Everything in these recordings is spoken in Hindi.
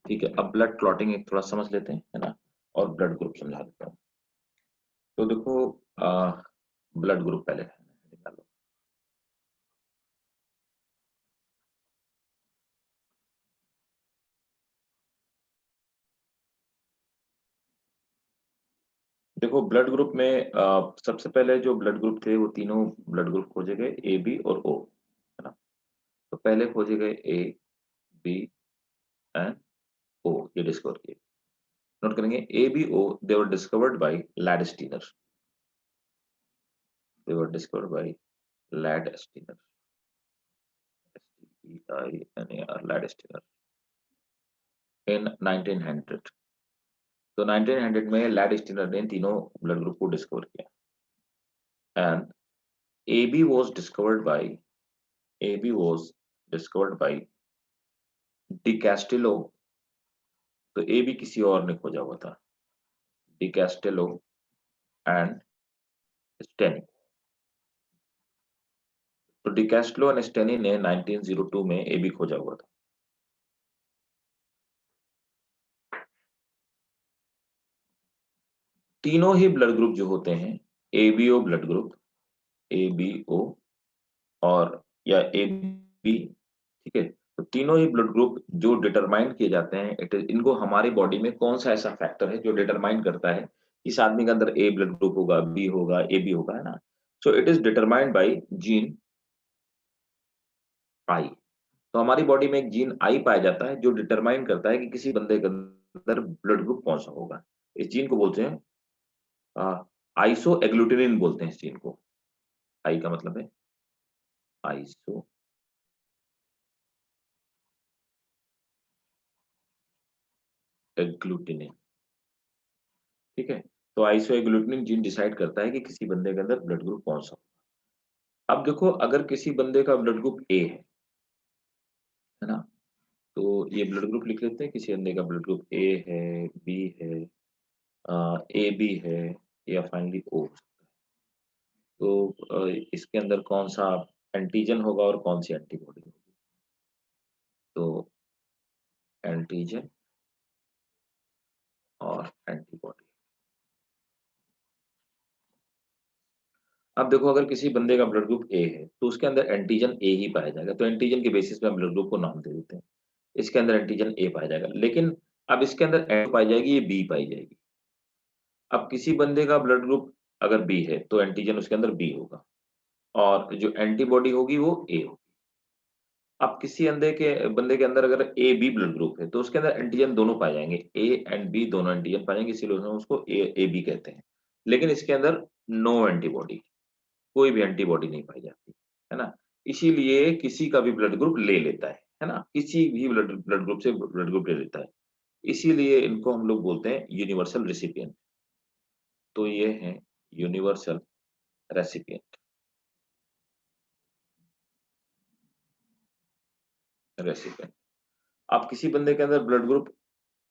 ठीक है, अब ब्लड क्लॉटिंग एक थोड़ा समझ लेते हैं, है ना, और ब्लड ग्रुप समझा देता हूँ। तो देखो, ब्लड ग्रुप पहले निकालो। देखो ब्लड ग्रुप में सबसे पहले जो ब्लड ग्रुप थे वो तीनों ब्लड ग्रुप खोजे गए, ए बी और ओ, है ना। तो पहले खोजे गए ए बी एंड ओ, ये डिस्कवर किए। नोट करेंगे A B O, they were discovered by Landsteiner, they were discovered by Landsteiner, STEINAR, Landsteiner in 1900। तो 1900 में लैडस्टीनर ने तीनों ब्लड ग्रुप को डिस्कवर किया and AB was discovered by AB was discovered by De Castello. तो ए भी किसी और ने खोजा हुआ था, डी कैस्टिलो एंड स्टेनी। तो डी कैस्टिलो एंड स्टेनी ने 1902 में ए बी खोजा हुआ था। तीनों ही ब्लड ग्रुप जो होते हैं, एबीओ ब्लड ग्रुप, एबीओ और या ए बी, ठीक है। तो तीनों ही ब्लड ग्रुप जो डिटरमाइन किए जाते हैं, इनको हमारी बॉडी में कौन सा ऐसा फैक्टर है जो डिटरमाइन करता है इस आदमी के अंदर ए ब्लड ग्रुप होगा, बी होगा, ए बी होगा, है ना। So it is determined by gene I. तो हमारी बॉडी में एक जीन आई पाया जाता है जो डिटरमाइन करता है कि किसी बंदे के अंदर ब्लड ग्रुप कौन सा होगा। इस जीन को बोलते हैं आइसो एग्लूटिनिन, बोलते हैं इस जीन को। आई का मतलब है आइसो एग्लूटिनिन, ठीक है। तो आइसोएग्लूटिनिन जीन डिसाइड करता है कि किसी बंदे के अंदर ब्लड ग्रुप कौन सा हो। अब देखो, अगर किसी बंदे का ब्लड ग्रुप ए है ना, तो ये ब्लड ग्रुप लिख लेते हैं। किसी बंदे का ब्लड ग्रुप ए है, बी है, ए बी है, या फाइनली ओ। तो इसके अंदर कौन सा एंटीजन होगा और कौन सी एंटीबॉडी होगी। तो एंटीजन और एंटीबॉडी। अब देखो, अगर किसी बंदे का ब्लड ग्रुप ए है तो उसके अंदर एंटीजन ए ही पाया जाएगा, तो एंटीजन के बेसिस पे हम ब्लड ग्रुप को नाम दे देते हैं। इसके अंदर एंटीजन ए पाया जाएगा, लेकिन अब इसके अंदर ए पाई जाएगी, ये बी पाई जाएगी। अब किसी बंदे का ब्लड ग्रुप अगर बी है तो एंटीजन उसके अंदर बी होगा और जो एंटीबॉडी होगी वो ए होगी। अब किसी बंदे के अंदर अगर ए बी ब्लड ग्रुप है तो उसके अंदर एंटीजन दोनों पाए जाएंगे, ए एंड बी दोनों एंटीजन पाए जाएंगे, इसीलिए हम उसको ए बी कहते हैं। लेकिन इसके अंदर नो एंटीबॉडी, कोई भी एंटीबॉडी नहीं पाई जाती, है ना। इसीलिए किसी का भी ब्लड ग्रुप ले लेता है ना, किसी भी ब्लड ब्लड ग्रुप से ब्लड ग्रुप ले लेता है। इसीलिए इनको हम लोग बोलते हैं यूनिवर्सल रेसिपिएंट। तो ये है यूनिवर्सल रेसिपिएंट, रेसिपिएंट। अब किसी बंदे के अंदर ब्लड ग्रुप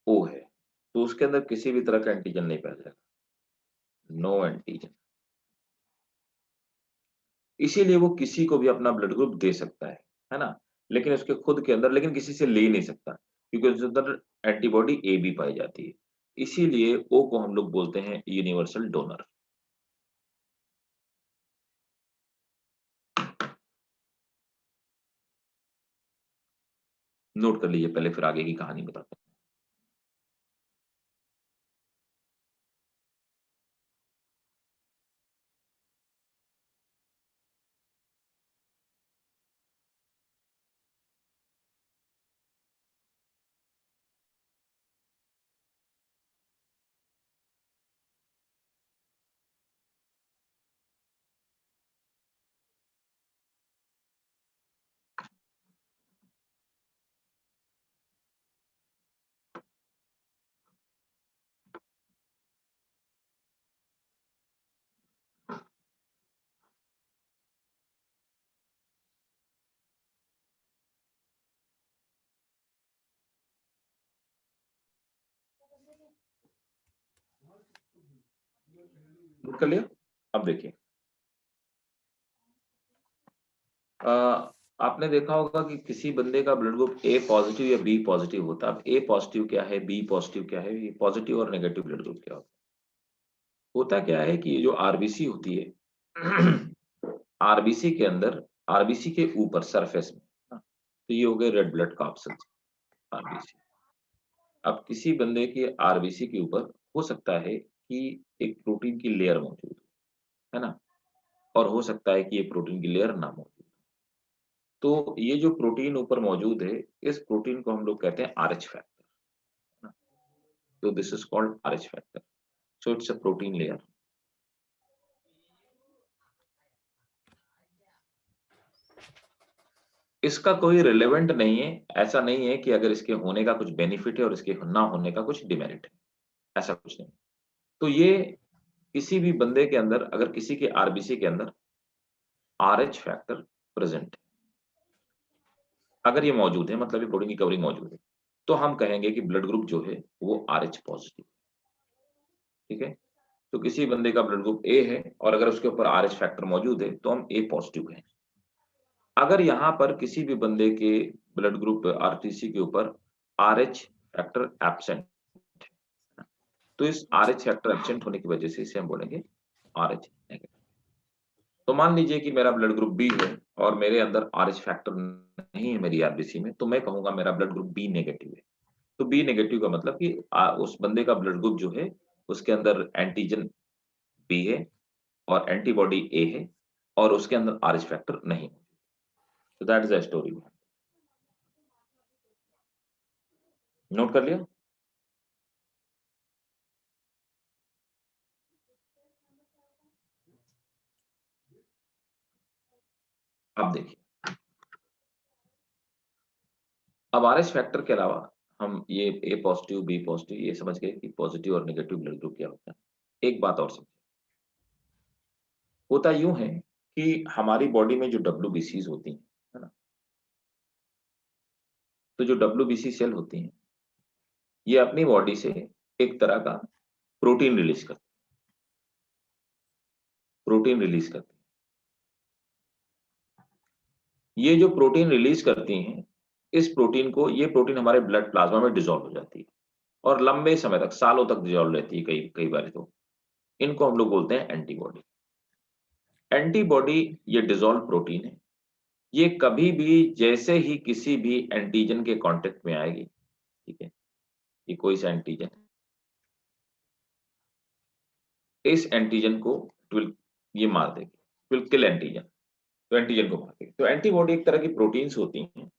ओ है तो उसके अंदर किसी भी तरह का एंटीजन नहीं पाया जाएगा, नो एंटीजन। इसीलिए वो किसी को भी अपना ब्लड ग्रुप दे सकता है ना, लेकिन उसके खुद के अंदर, लेकिन किसी से ले नहीं सकता क्योंकि उसके अंदर एंटीबॉडी ए बी पाई जाती है। इसीलिए ओ को हम लोग बोलते हैं यूनिवर्सल डोनर। नोट कर लीजिए पहले, फिर आगे की कहानी बताते हैं। नोट कर लिया। अब देखिए, आपने देखा होगा कि किसी बंदे का ब्लड ग्रुप ए पॉजिटिव या बी पॉजिटिव होता है। अब ए पॉजिटिव क्या है, बी पॉजिटिव क्या है, ये पॉजिटिव और नेगेटिव ब्लड ग्रुप क्या होता है? होता क्या है कि ये जो आरबीसी होती है आरबीसी के अंदर, आरबीसी के ऊपर सरफेस में, हाँ, तो ये हो गए रेड ब्लड कॉर्पसेल्स आरबीसी। अब किसी बंदे के आरबीसी के ऊपर हो सकता है कि एक प्रोटीन की लेयर मौजूद हो, है ना? और हो सकता है कि ये प्रोटीन की लेयर ना मौजूद हो। तो ये जो प्रोटीन ऊपर मौजूद है, इस प्रोटीन को हम लोग कहते हैं आरएच फैक्टर, है ना? तो this is called RH factor. So it's a protein layer. इसका कोई रिलेवेंट नहीं है, ऐसा नहीं है कि अगर इसके होने का कुछ बेनिफिट है और इसके ना होने का कुछ डिमेरिट है, ऐसा कुछ नहीं। तो ये किसी भी बंदे के अंदर, अगर किसी के आरबीसी के अंदर आरएच फैक्टर प्रेजेंट है, अगर ये मौजूद है, मतलब ये प्रोटीन की कवरिंग मौजूद है, तो हम कहेंगे कि ब्लड ग्रुप जो है वो आरएच पॉजिटिव, ठीक है? तो किसी बंदे का ब्लड ग्रुप ए है और अगर उसके ऊपर आरएच फैक्टर मौजूद है, तो हम ए पॉजिटिव हैं। अगर यहाँ पर किसी भी बंदे के ब्लड ग्रुप आरटीसी के ऊपर आरएच फैक्टर एब्सेंट, तो इस आरएच फैक्टर एब्सेंट होने की वजह से इसे हम बोलेंगे आरएच नेगेटिव। तो मान लीजिए कि मेरा ब्लड ग्रुप बी है और मेरे अंदर आरएच फैक्टर नहीं है मेरी आरबीसी में, तो मैं कहूंगा मेरा ब्लड ग्रुप बी नेगेटिव है। तो बी नेगेटिव का मतलब कि उस बंदे का ब्लड ग्रुप जो है उसके अंदर एंटीजन बी है और एंटीबॉडी ए है और उसके अंदर आरएच फैक्टर नहीं है। तो that is the story. Note कर लिया? अब देखिए, अब आरएच फैक्टर के अलावा हम ये ए पॉजिटिव बी पॉजिटिव ये समझ गए कि पॉजिटिव और नेगेटिव ब्लड ग्रुप क्या होता है। एक बात और समझिए, होता यूं है कि हमारी बॉडी में जो डब्ल्यूबीसीज होती हैं, है ना? तो जो डब्ल्यूबीसी सेल होती हैं, ये अपनी बॉडी से एक तरह का प्रोटीन रिलीज करती प्रोटीन रिलीज करती ये जो प्रोटीन रिलीज करती हैं, इस प्रोटीन को, ये प्रोटीन हमारे ब्लड प्लाज्मा में डिसॉल्व हो जाती है और लंबे समय तक, सालों तक डिसॉल्व रहती है, कई कई बार तो इनको हम लोग बोलते हैं एंटीबॉडी। एंटीबॉडी ये डिसॉल्व प्रोटीन है, ये कभी भी जैसे ही किसी भी एंटीजन के कांटेक्ट में आएगी, ठीक है? ये कोई सा एंटीजन, इस एंटीजन को इट विल, ये मार देगी, इट विल किल एंटीजन। तो एंटीजन को मार देगी। तो एंटीबॉडी एक तरह की प्रोटीन्स होती हैं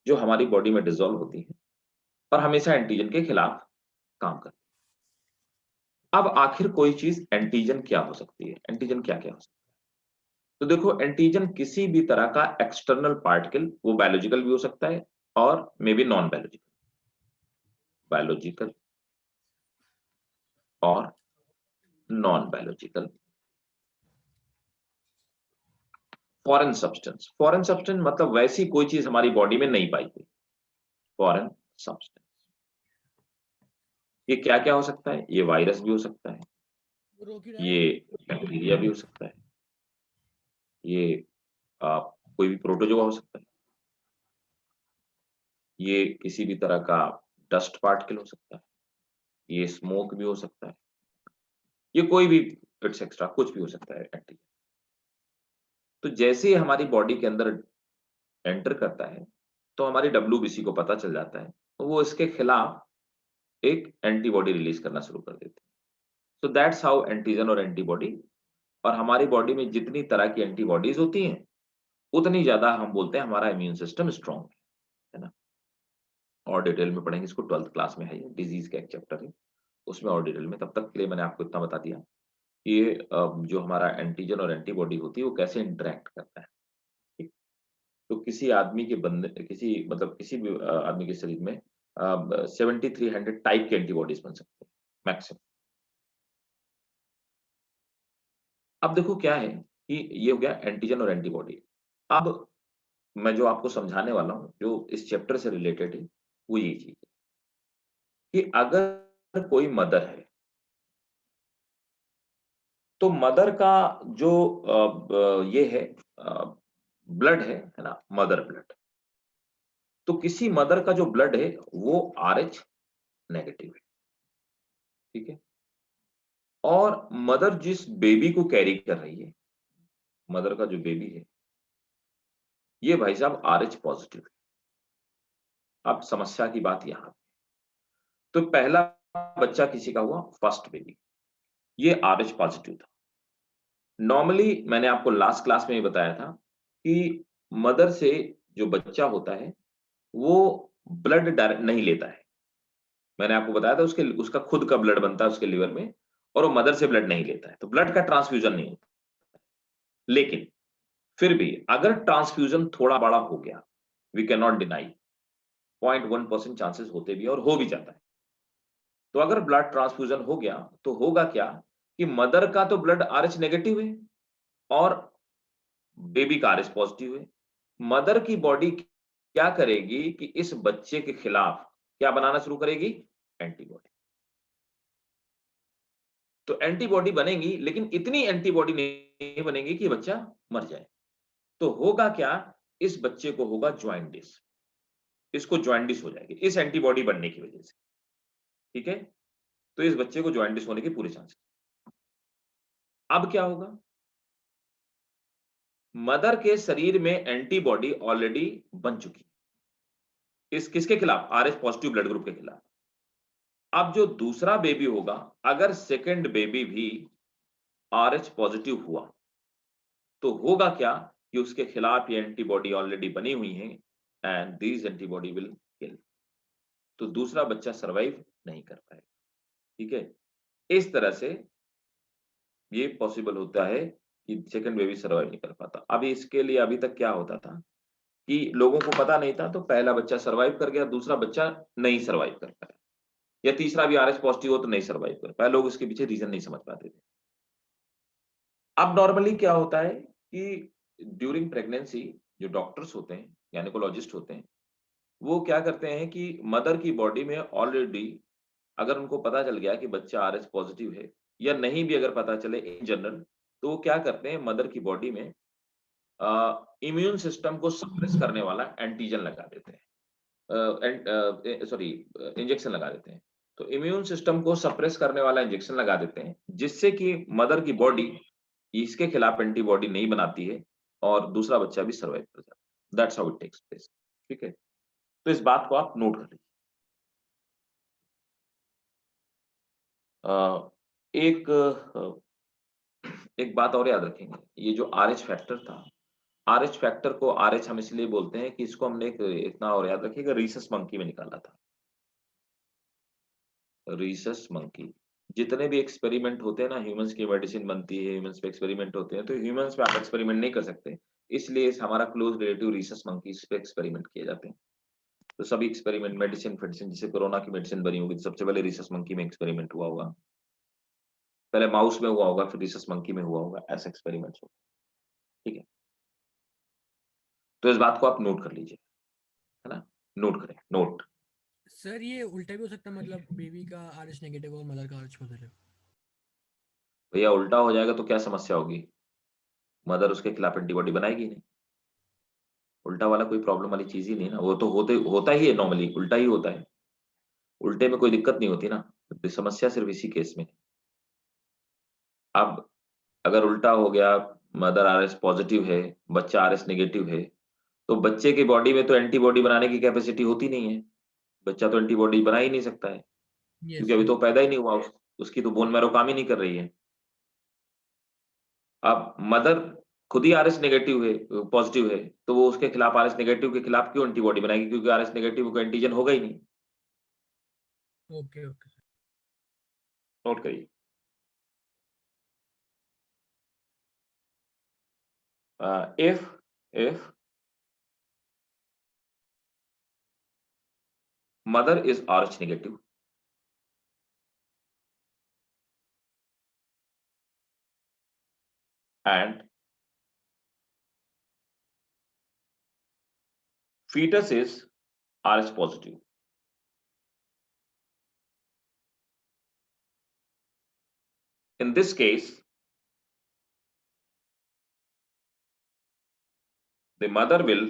जो हमारी बॉडी में डिसॉल्व होती हैं और हमेशा एंटीजन के खिलाफ काम करती है। अब आखिर कोई चीज एंटीजन क्या हो सकती है? एंटीजन क्या-क्या हो सकता है? तो देखो, एंटीजन किसी भी तरह का एक्सटर्नल पार्टिकल, वो बायोलॉजिकल भी हो सकता है और may be non biological, biological और नॉन बायोलॉजिकल। फॉरेन सब्सटेंस मतलब वैसी कोई चीज हमारी बॉडी में नहीं पाई गई, फॉरेन सब्सटेंस। ये क्या-क्या हो सकता है? ये वायरस भी हो सकता है, ये बैक्टीरिया भी हो सकता है, ये कोई भी प्रोटोजोआ हो सकता है, ये किसी भी तरह का डस्ट पार्टिकल हो सकता है, ये स्मोक भी हो सकता है, ये कोई भी एटसेट्रा कुछ भी हो सकता है एंटीजन। तो जैसे ही हमारी बॉडी के अंदर एंटर करता है, तो हमारी डब्ल्यूबीसी को पता चल जाता है, तो वो इसके खिलाफ एक एंटीबॉडी रिलीज करना शुरू कर देती है। सो दैट्स हाउ एंटीजन और एंटीबॉडी, और हमारी बॉडी में जितनी तरह की एंटीबॉडीज होती हैं, उतनी ज़्यादा हम बोलते हैं हमारा इम्यून सिस्टम स्ट्रॉन्ग है ना? और डिटेल में पढ़ेंगे इसको, 12th क्लास में है ये, डिजीज़ का एक चैप्टर है, उसमें और डिटेल में। तब तक के लिए मैंने आपको इतना बता दिया कि ये जो हमारा एंटीजन और एंटीबॉडी होती है, वो कैसे इंटरैक्ट करता है, ठीक? तो किसी आदमी के बंदे, किसी मतलब किसी भी आदमी के शरीर में 7300 टाइप के एंटीबॉडीज़ बन सकते हैं, मैक्सिमम। अब देखो क्या है कि ये हो गया एंटीजन और एंटीबॉडी। अब मैं जो आपको समझाने वाला हूँ, जो इस चैप्टर से रिलेटेड है, वो यही चीज़ है कि अगर कोई मदर है, तो मदर का जो ये है ब्लड है ना, मदर ब्लड। तो किसी मदर का जो ब्लड है वो RH नेगेटिव है, ठीक है। और मदर जिस बेबी को कैरी कर रही है, मदर का जो बेबी है, ये भाई साहब RH पॉजिटिव है। अब समस्या की बात यहां, तो पहला बच्चा किसी का हुआ, फर्स्ट बेबी, ये RH पॉजिटिव था। नॉर्मली मैंने आपको लास्ट क्लास में ये बताया था कि मदर से जो बच्चा होता है वो ब्लड डायरेक्ट नहीं लेता है। मैंने आपको बताया था उसके उसका खुद का ब्लड बनता है उसके लिवर में, और वो मदर से ब्लड नहीं लेता है, तो ब्लड का ट्रांसफ्यूजन नहीं होता। लेकिन फिर भी अगर ट्रांसफ्यूजन थोड़ा बड़ा हो गया, we can not deny, 0.1% chances होते भी है और हो भी जाता है। तो अगर ब्लड ट्रांसफ्यूजन हो गया तो होगा क्या कि मदर का तो ब्लड RH नेगेटिव है और बेबी का RH पॉजिटिव है। मदर की बॉडी क्या करेगी कि इस बच्चे के खिलाफ क्या बनाना शुरू करेगी? एंटीबॉडी। तो एंटीबॉडी बनेगी, लेकिन इतनी एंटीबॉडी नहीं बनेगी कि बच्चा मर जाए। तो होगा क्या, इस बच्चे को होगा जॉइंटिस, इसको जॉइंटिस हो जाएगी इस एंटीबॉडी बनने की वजह से, ठीक है। तो इस बच्चे को जॉइंटिस होने के पूरे चांसेस। अब क्या होगा, मदर के शरीर में एंटीबॉडी ऑलरेडी बन चुकी है इस किसके खिलाफ? RH पॉजिटिव ब्लड ग्रुप के खिलाफ। अब जो दूसरा बेबी होगा, अगर सेकंड बेबी भी RH पॉजिटिव हुआ, तो होगा क्या कि उसके खिलाफ ये एंटीबॉडी ऑलरेडी बनी हुई है and these antibody will kill. तो दूसरा बच्चा सरवाइव नहीं कर पाएगा, ठीक है। इस तरह से ये पॉसिबल होता है कि सेकंड बेबी सर्वाइव नहीं कर पाता। अभी इसके लिए अभी तक क्या होता था कि लोगों को पता नहीं था, तो पहला बच्चा सर्वाइव कर गया, दूसरा बच्चा नहीं सर्वाइव कर पाया, या तीसरा भी RH पॉजिटिव हो तो नहीं सर्वाइव कर पाया। लोग इसके पीछे रीजन नहीं समझ पाते थे। अब नॉर्मली क्या होता है कि ड्यूरिंग प्रेगनेंसी जो डॉक्टर्स होते हैं, गायनेकोलॉजिस्ट होते हैं, वो क्या करते हैं कि मदर की बॉडी में ऑलरेडी अगर उनको पता चल गया कि बच्चा RH पॉजिटिव है, या नहीं भी अगर पता चले इन जनरल, तो वो क्या करते हैं मदर की बॉडी में इम्यून सिस्टम को सप्रेस करने वाला एंटीजन लगा देते हैं, सॉरी इंजेक्शन लगा देते हैं। तो इम्यून सिस्टम को सप्रेस करने वाला इंजेक्शन लगा देते हैं, जिससे कि मदर की बॉडी इसके खिलाफ एंटीबॉडी नहीं बनाती है और दूसरा बच्चा भी सर्वाइव कर जाता है। That's how it takes place, ठीक है। तो इस बात को आप नोट कर लीजिए। एक एक बात और याद रखेंगे, ये जो RH फैक्टर था, RH फैक्टर को RH हम इसलिए बोलते हैं कि इसको हमने एक इतना और याद रखिएगा, रीसस मंकी में निकाला था। रीसस मंकी, जितने भी एक्सपेरिमेंट होते हैं ना, ह्यूमंस की मेडिसिन बनती है, ह्यूमंस पे एक्सपेरिमेंट होते हैं, तो ह्यूमंस पे आप एक्सपेरिमेंट नहीं कर सकते, इसलिए हमारा क्लोज रिलेटिव रीसस मंकीज पे एक्सपेरिमेंट किए जाते हैं। तो सभी एक्सपेरिमेंट मेडिसिन फेडिसिन, जैसे कोरोना की मेडिसिन बनी होगी तो सबसे पहले रीसस मंकी में एक्सपेरिमेंट हुआ होगा, पहले माउस में हुआ होगा, फिर रीसस मंकी में हुआ होगा, ऐसे एक्सपेरिमेंट्स होते हैं, ठीक है। तो इस बात को आप नोट कर लीजिए, है ना, नोट करें, नोट। सर ये उल्टा भी हो सकता है, मतलब बेबी का RH नेगेटिव और मदर का RH पॉजिटिव। भैया उल्टा हो जाएगा तो क्या समस्या होगी? मदर उसके खिलाफ एंटीबॉडी बनाएगी नहीं। उल्टा वाला कोई प्रॉब्लम वाली चीज ही नहीं ना, वो तो होता ही है, नॉर्मली उल्टा ही होता है। उल्टे में कोई दिक्कत नहीं होती ना, तो समस्या सिर्फ इसी केस में। अब अगर उल्टा हो गया, मदर RH पॉजिटिव है, बच्चा RH नेगेटिव है, तो बच्चे की बॉडी में तो एंटीबॉडी बनाने की कैपेसिटी होती नहीं है। बच्चा तो एंटीबॉडी बना ही नहीं सकता है, क्योंकि यस अभी यस। तो पैदा ही नहीं हुआ, उसकी तो बोन मैरो काम ही नहीं कर रही है। अब मदर खुद ही RH नेगेटिव है, पॉजिटिव है, तो वो उसके खिलाफ RH नेगेटिव के खिलाफ क्यों एंटीबॉडी बनाएगी? क्योंकि RH नेगेटिव को एंटीजन होगा ही नहीं। Okay okay. नोट करिए। If mother is RH negative and fetus is RH positive, in this case the mother will,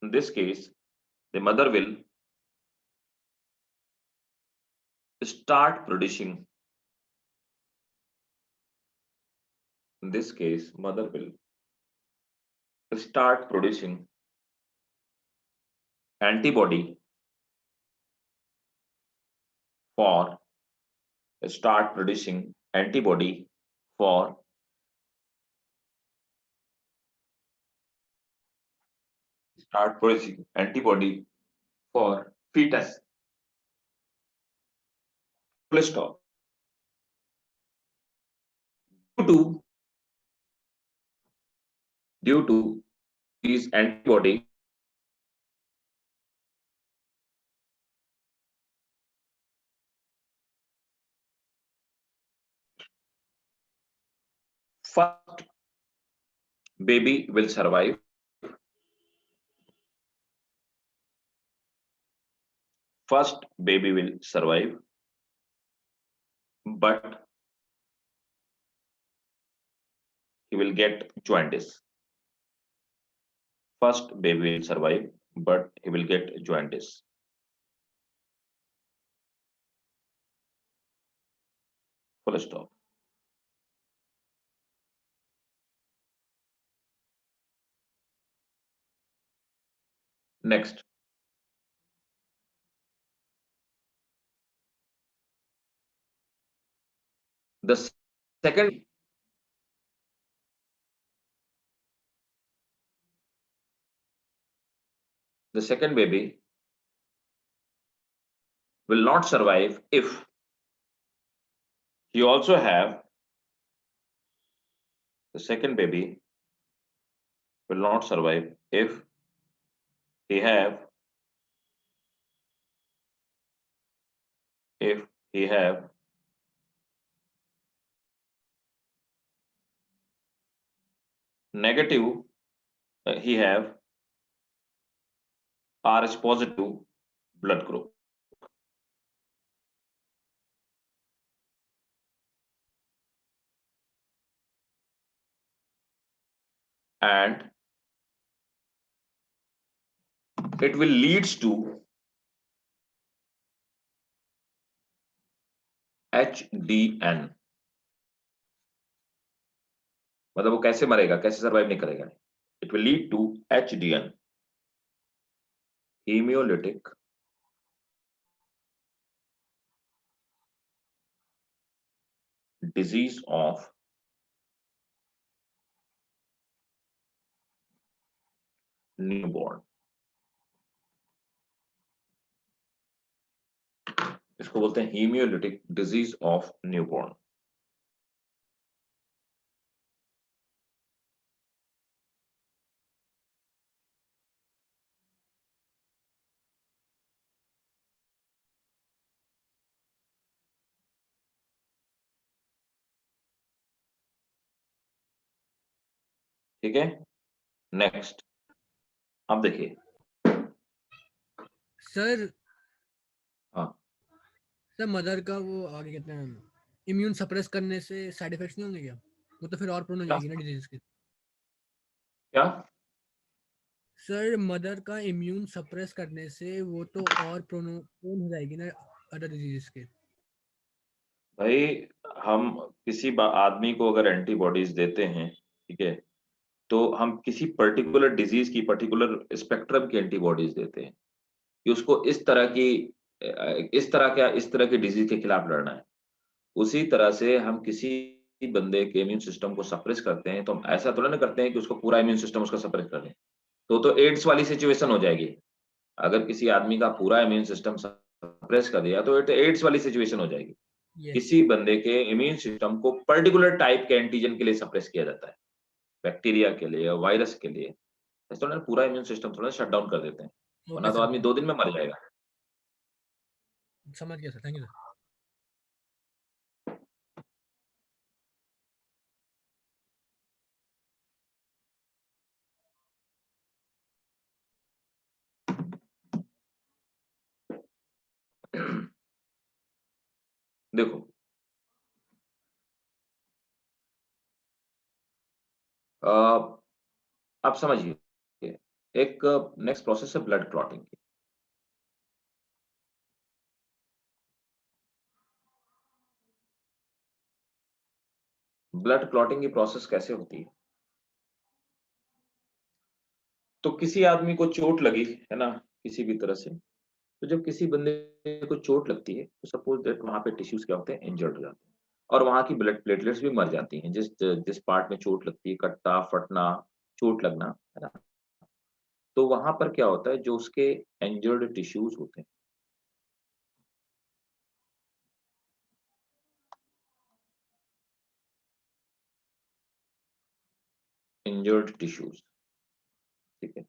in this case, the mother will start producing, in this case, mother will start producing antibody for, start producing antibody for start producing antibody for fetus. Full stop. Due to these antibody, first baby will survive. First baby will survive, but he will get jaundice. First baby will survive, but he will get jaundice. Full stop. Next. The second, the second baby will not survive if he also have, the second baby will not survive if he have, if he have negative, he have Rh positive blood group. And it will leads to HDN. मतलब वो कैसे मरेगा, कैसे सर्वाइव नहीं करेगा? It will lead to HDN, hemolytic disease of newborn. इसको बोलते हैं hemolytic disease of newborn. ठीक है, नेक्स्ट अब देखिए सर। हाँ सर मदर का वो आगे कहते हैं इम्यून सप्रेस करने से साइड इफेक्ट्स नहीं होंगे क्या? वो तो फिर और प्रोन हो जाएगी ना डिजीज के। क्या? सर मदर का इम्यून सप्रेस करने से वो तो और प्रोन हो जाएगी ना अदर डिजीज के। भाई हम किसी आदमी को अगर एंटीबॉडीज देते हैं, ठीक है, तो हम किसी पर्टिकुलर डिजीज की पर्टिकुलर स्पेक्ट्रम की एंटीबॉडीज देते हैं कि उसको इस तरह की इस तरह की डिजीज के खिलाफ लड़ना है। उसी तरह से हम किसी बंदे के इम्यून सिस्टम को सप्रेस करते हैं, तो हम ऐसा थोड़ा ना करते हैं कि उसको पूरा इम्यून सिस्टम उसका सप्रेस कर दें, तो एड्स वाली सिचुएशन हो जाएगी। अगर किसी आदमी का पूरा इम्यून सिस्टम सप्रेस कर दिया तो एड्स वाली सिचुएशन हो जाएगी। किसी बंदे के इम्यून सिस्टम को पर्टिकुलर टाइप के एंटीजन के लिए सप्रेस किया जाता है, बैक्टीरिया के लिए, वायरस के लिए। ऐसा ना पूरा इम्यून सिस्टम थोड़ा शट डाउन कर देते हैं, वरना तो आदमी 2 दिन में मर जाएगा। समझ गया सर, थैंक यू सर। देखो आप समझिए, एक नेक्स्ट प्रोसेस है ब्लड क्लॉटिंग की। ब्लड क्लॉटिंग की प्रोसेस कैसे होती है? तो किसी आदमी को चोट लगी, है ना? किसी भी तरह से, तो जब किसी बंदे को चोट लगती है, तो सपोज़ दैट वहाँ पे टिश्यूज़ क्या होते हैं, इंजर्ड हो जाते हैं और वहाँ की ब्लड प्लेटलेट्स भी मर जाती हैं। जिस पार्ट में चोट लगती है, कटना, फटना, चोट लगना, है ना? तो वहाँ पर क्या होता है, जो उसके इंजर्ड टिश्यूज़ होते हैं, इंजर्ड टिश्यूज़, ठीक है?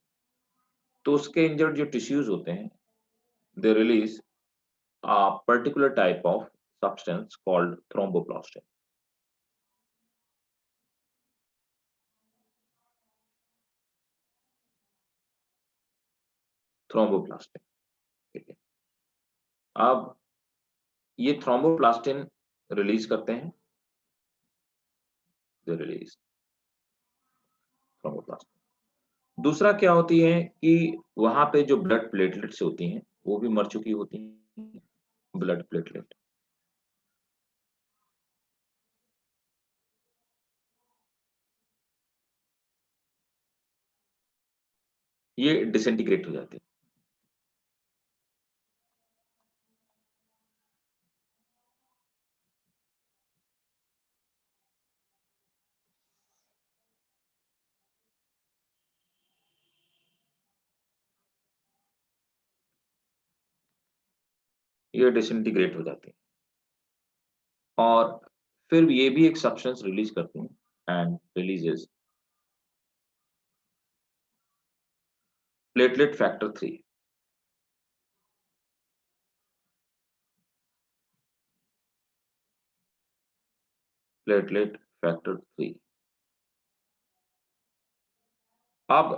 तो उसके इंजर्ड जो टिश्यूज़ होते हैं, they release a particular type of substance called thromboplastin. Thromboplastin, ठीक है? अब ये थ्रोम्बोप्लास्टिन रिलीज़ करते हैं, दे रिलीज़ थ्रोम्बोप्लास्टिन। दूसरा क्या होती है कि वहाँ पे जो ब्लड प्लेटलेट्स होती हैं, वो भी मर चुकी होती हैं, ब्लड प्लेटलेट। ये डिसइंटीग्रेट हो जाती हैं। ये डिसइंटीग्रेट हो जाती हैं और फिर ये भी एक सब्सटेंस रिलीज़ करती हैं and releases platelet factor 3। Platelet factor 3। अब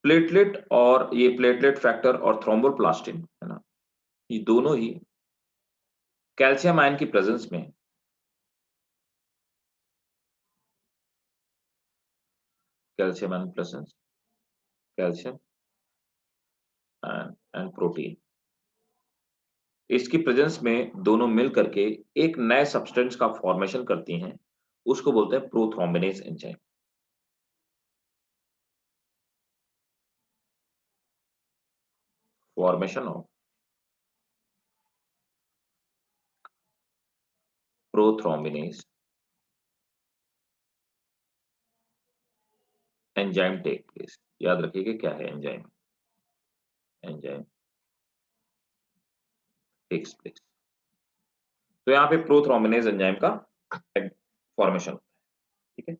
प्लेटलेट और ये प्लेटलेट फैक्टर और थ्रोम्बोप्लास्टिन, है ना? ये दोनों ही कैल्शियम आयन की प्रेज़ेंस में calcium ion presence, calcium and protein, इसकी प्रेज़ेंस में दोनों मिल करके एक नए सब्सटेंस का फॉर्मेशन करती हैं, उसको बोलते हैं prothrombinase enzyme. Formation of prothrombinase enzyme take place. याद रखिएगा क्या है एंजाइम? Enzyme takes place. तो यहाँ पे प्रोथ्रोम्बिनेज एंजाइम का फॉर्मेशन होता है, ठीक है?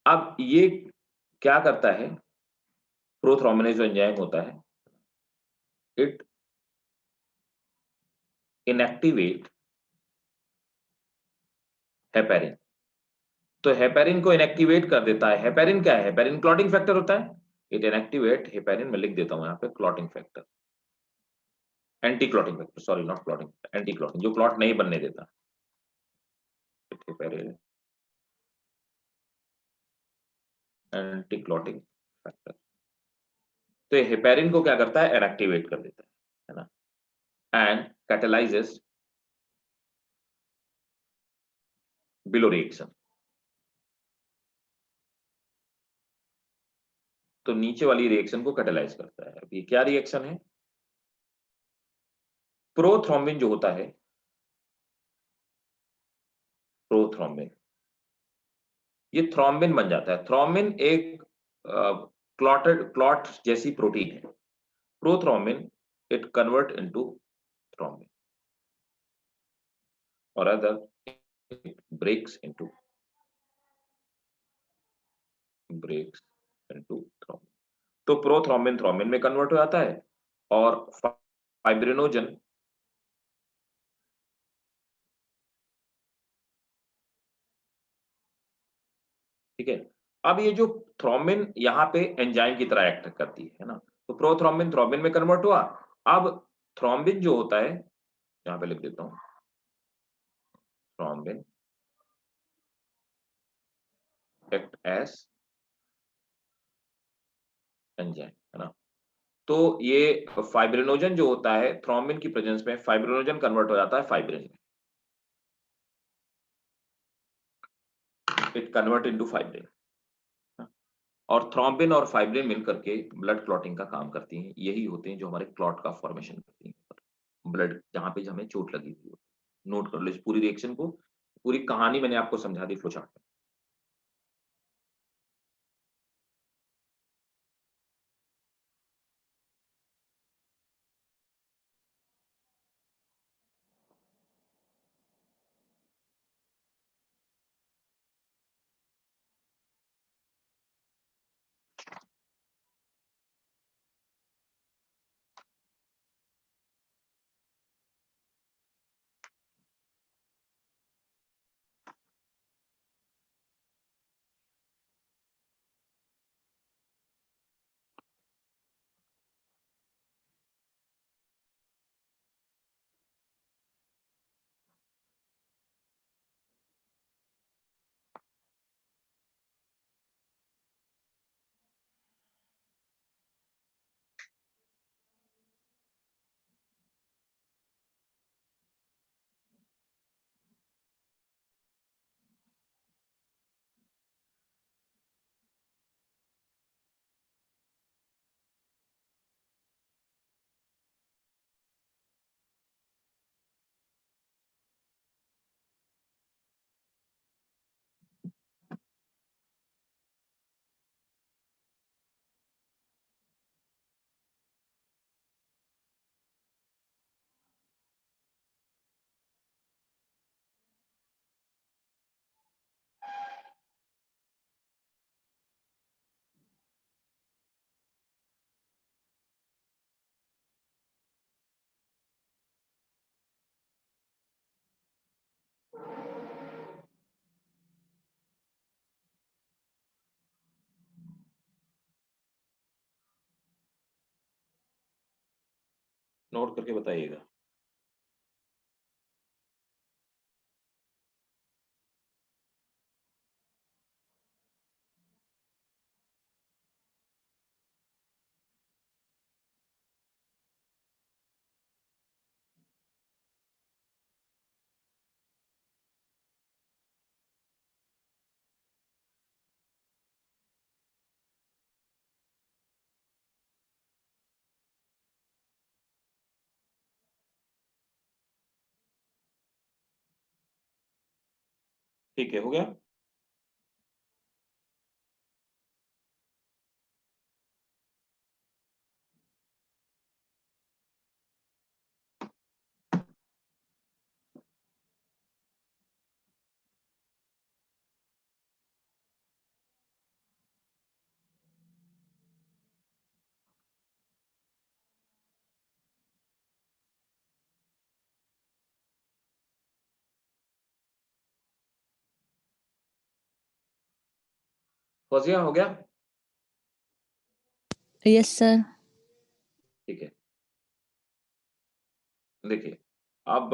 अब ये क्या करता है, प्रोथ्रोम्बिनेज जो एंजाइम होता है, इट इनएक्टिवेट हेपेरिन। तो हेपेरिन को इनएक्टिवेट कर देता है। हेपेरिन क्या है? हेपेरिन क्लॉटिंग फैक्टर होता है। इट इनएक्टिवेट हेपेरिन, मैं लिख देता हूँ यहाँ पे clotting factor, anti clotting factor, sorry not clotting, anti clotting, जो क्लॉट नहीं बनने देता। Heparin anti clotting factor. तो ये हेपेरिन को क्या करता है? इनएक्टिवेट कर देता है ना? And catalyses below reaction. तो नीचे वाली रिएक्शन को कैटालाइज करता है। अब ये क्या रिएक्शन है? प्रोथ्रोम्बिन जो होता है, प्रोथ्रोम्बिन, ये थ्रोम्बिन बन जाता है। थ्रोम्बिन एक क्लॉट जैसी प्रोटीन है। Prothrombin it convert into thrombin और other it breaks into thrombin. तो प्रोथ्रोम्बिन थ्रोम्बिन में कन्वर्ट हो जाता है और फाइब्रिनोजन, ठीक है? अब ये जो थ्रोम्बिन यहाँ पे एंजाइम की तरह एक्ट करती है ना? तो प्रोथ्रोम्बिन थ्रोम्बिन में कन्वर्ट हुआ। अब थ्रोम्बिन जो होता है, यहाँ पे लिख देता हूँ थ्रोम्बिन एक्ट एज एंजाइम, है ना। तो ये फाइब्रिनोजन जो होता है थ्रोम्बिन की प्रेजेंस में फाइब्रिनोजन कन्वर्ट हो जाता है फाइब्रिन में, इट कन्वर्ट इनटू फाइब्रिन। और थ्रोम्बिन और फाइब्रिन मिलकर के ब्लड क्लॉटिंग का काम करती हैं। यही होते हैं जो हमारे क्लॉट का फॉर्मेशन करती हैं। ब्लड जहाँ पे हमें चोट लगी हुई हो। नोट कर लो इस पूरी रिएक्शन को, पूरी कहानी मैंने आपको समझा दी फ्लो चार्ट में। नोट करके बताइएगा। ठीक है, हो गया। फौजिया हो गया। Yes sir. ठीक है, देखिए अब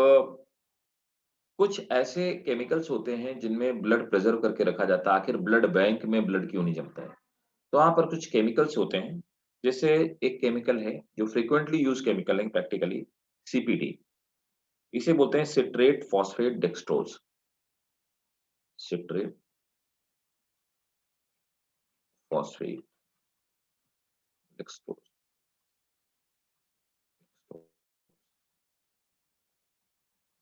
कुछ ऐसे केमिकल्स होते हैं जिनमें ब्लड प्रिजर्व करके रखा जाता है। आखिर ब्लड बैंक में ब्लड क्यों नहीं जमता है? तो वहाँ पर कुछ केमिकल्स होते हैं, जैसे एक केमिकल है जो फ्रीक्वेंटली यूज केमिकल है प्रैक्टिकली, सीपीडी। इसे बोलते हैं citrate phosphate dextrose. Citrate phosphate dextrose.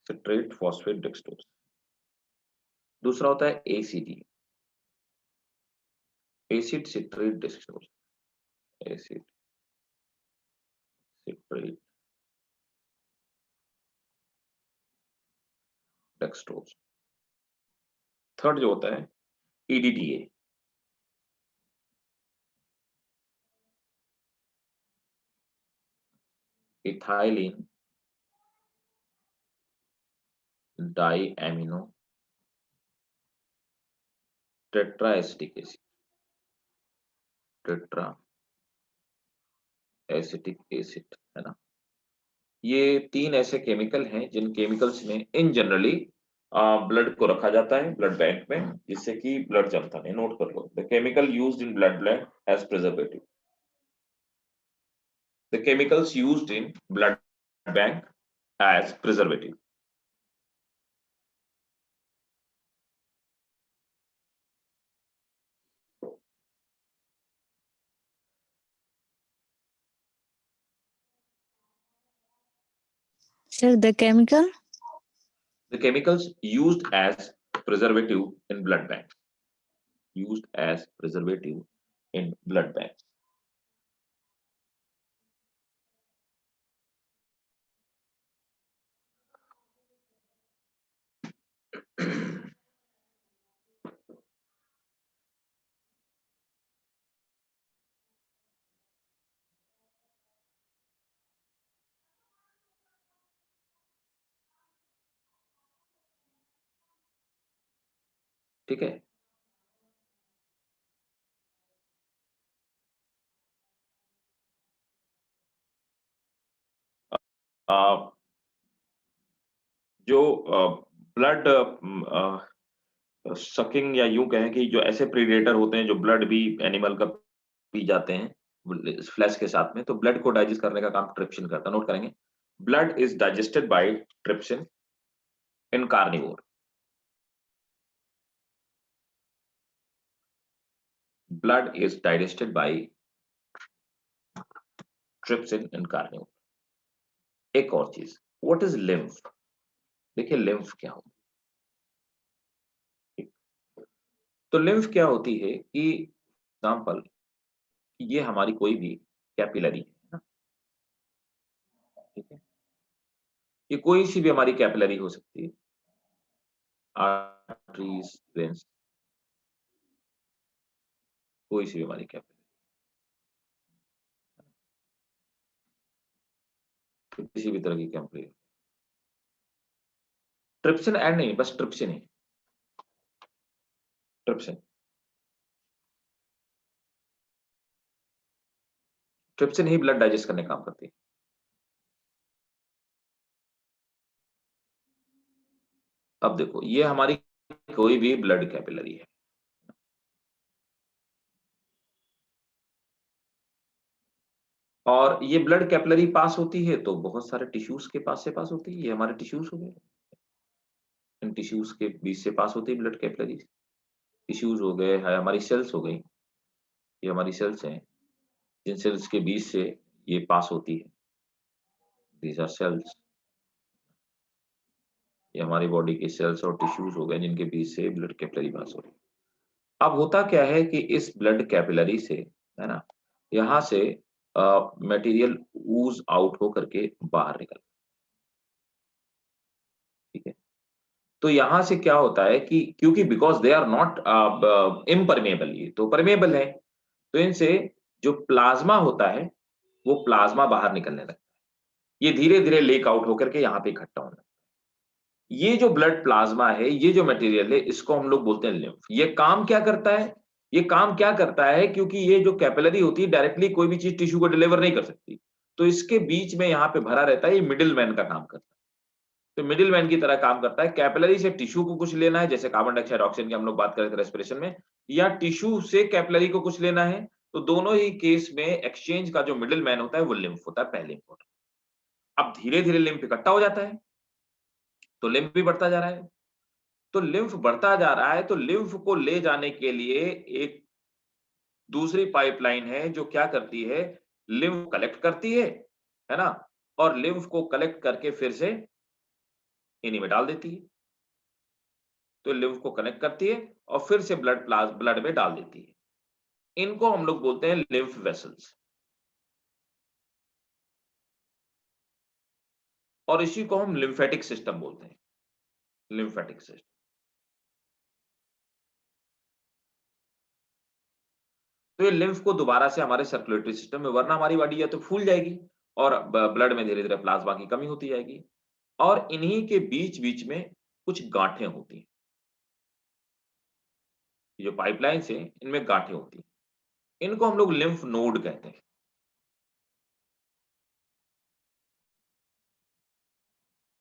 Citrate phosphate dextrose. दूसरा होता है ACD, acid citrate dextrose. Acid citrate dextrose. Third जो होता है EDDA, ethylene di amino tetra acetic acid. Tetra acetic acid, है ना। ये 3 ऐसे केमिकल हैं जिन केमिकल्स में इन जनरली ब्लड को रखा जाता है ब्लड बैंक में, जिससे कि ब्लड जमता नहीं। नोट कर लो, the chemical used in blood bank as preservative. The chemicals used in blood bank as preservative. Sir, the chemical? The chemicals used as preservative in blood banks. Used as preservative in blood banks. ठीक है। जो ब्लड सकिंग या यूं कहें कि जो ऐसे प्रीडेटर होते हैं जो ब्लड भी एनिमल का पी जाते हैं फ्लैश के साथ में, तो ब्लड को डाइजेस्ट करने का काम ट्रिप्सिन करता है। नोट करेंगे, blood is digested by trypsin in carnivore. Blood is digested by trypsin in carnivore. एक और चीज, व्हाट इज लिम्फ? देखिए लिम्फ क्या होती है। तो लिम्फ क्या होती है कि एग्जाम्पल, ये हमारी कोई भी कैपिलरी है ना, ठीक है, ये कोई सी भी हमारी कैपिलरी हो सकती है, आर्टरीज, वेन्स, कोई सी भी हमारी कैपिलरी, किसी भी तरह की कैपिलरी। ट्रिप्सिन ऐड नहीं, बस ट्रिप्सिन ही, ट्रिप्सिन ट्रिप्सिन ही ब्लड डाइजेस्ट करने का काम करती है। अब देखो, ये हमारी कोई भी ब्लड कैपिलरी है, और ये ब्लड कैपिलरी पास होती है तो बहुत सारे टिश्यूज के पास से पास होती है। ये हमारे टिश्यूज हो गए, इन टिश्यूज के बीच से पास होती है ब्लड कैपिलरी। टिश्यूज हो गए, है हमारी सेल्स हो गई, ये हमारी सेल्स हैं, जिन सेल्स के बीच से ये पास होती है, दीज आर सेल्स। ये हमारी बॉडी के सेल्स और टिश्यूज हो गए जिनके बीच से ब्लड कैपिलरी पास हो रही है। अब होता क्या है कि इस ब्लड कैपिलरी से, है ना, यहाँ से मटेरियल ऊज आउट हो करके बाहर निकल, ठीक है। तो यहाँ से क्या होता है कि क्योंकि because they are not impermeable, ये तो परमेबल है, तो इनसे जो प्लाज्मा होता है वो प्लाज्मा बाहर निकलने लगता है। ये धीरे धीरे लीक आउट होकर के यहाँ पे इकट्ठा होने लगता है। ये जो ब्लड प्लाज्मा है, ये जो मटेरियल है, इसको हम लोग बोलते हैं लिम्फ। ये काम क्या करता है? ये काम क्या करता है, क्योंकि ये जो कैपिलरी होती है डायरेक्टली कोई भी चीज टिश्यू को डिलीवर नहीं कर सकती, तो इसके बीच में यहाँ पे भरा रहता है, ये मिडिल मैन का काम करता है। तो मिडिल मैन की तरह काम करता है। कैपिलरी से टिश्यू को कुछ लेना है, जैसे कार्बन डाइऑक्साइड ऑक्सीजन की हम लोग बात कर रहे थे रेस्पिरेशन में, या टिश्यू से कैपिलरी को कुछ लेना है, तो दोनों ही केस में एक्सचेंज का जो मिडिल मैन होता है वो लिम्फ होता है, पहले इंपॉर्टेंट। अब धीरे धीरे लिम्फ इकट्ठा हो जाता है, तो लिम्फ भी बढ़ता जा रहा है। तो लिम्फ बढ़ता जा रहा है, तो लिम्फ को ले जाने के लिए एक दूसरी पाइपलाइन है जो क्या करती है, लिम्फ कलेक्ट करती है ना, और लिम्फ को कलेक्ट करके फिर से इन्हीं में डाल देती है। तो लिम्फ को कनेक्ट करती है और फिर से ब्लड में डाल देती है। इनको हम लोग बोलते हैं लिम्फ वेसल्स, और इसी को हम लिम्फेटिक सिस्टम बोलते हैं, लिम्फेटिक सिस्टम। तो ये लिम्फ को दोबारा से हमारे सर्कुलेटरी सिस्टम में, वरना हमारी बॉडी या तो फूल जाएगी और ब्लड में धीरे धीरे प्लाज्मा की कमी होती जाएगी, और इन्हीं के बीच बीच में कुछ गांठें होती हैं। ये जो पाइपलाइन है इनमें गांठें होती हैं, इनको हम लोग लिम्फ नोड कहते हैं।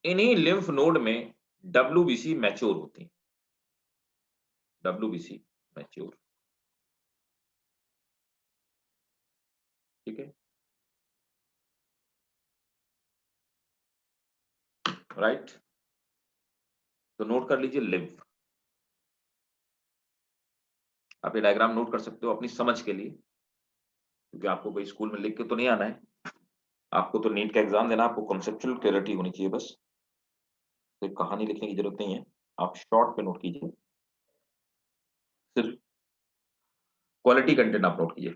इन्हीं लिम्फ नोड में डब्ल्यूबीसी मैच्योर होती है, डब्ल्यूबीसी मैच्योर, ठीक है, राइट। तो नोट कर लीजिए लिम्फ। आप ये डायग्राम नोट कर सकते हो अपनी समझ के लिए, क्योंकि आपको कोई स्कूल में लिख के तो नहीं आना है, आपको तो नीट का एग्जाम देना, आपको कॉन्सेप्चुअल क्लैरिटी होनी चाहिए बस। सिर्फ कहानी लिखने की जरूरत नहीं है, आप शॉर्ट पे नोट कीजिए, सिर्फ क्वालिटी कंटेंट आप नोट कीजिए।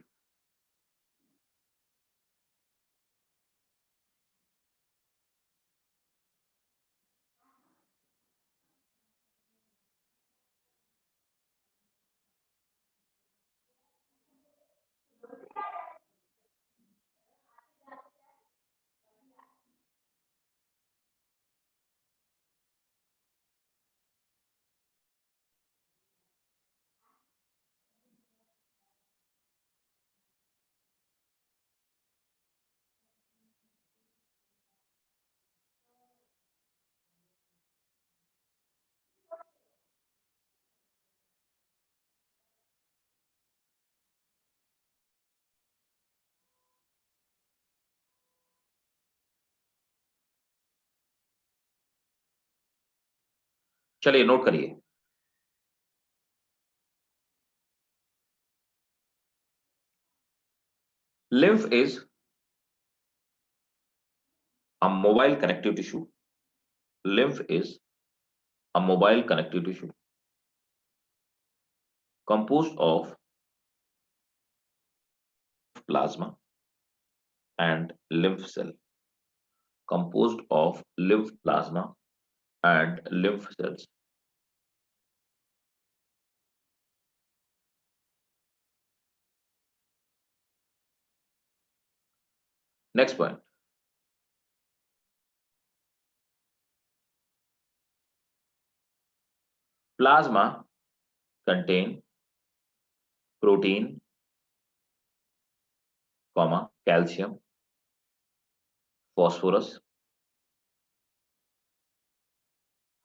चलिए नोट करिए। lymph is a mobile connective tissue. Lymph is a mobile connective tissue composed of plasma and lymph cell. Composed of lymph plasma and lymph cells. Next point. Plasma contain protein, calcium, phosphorus,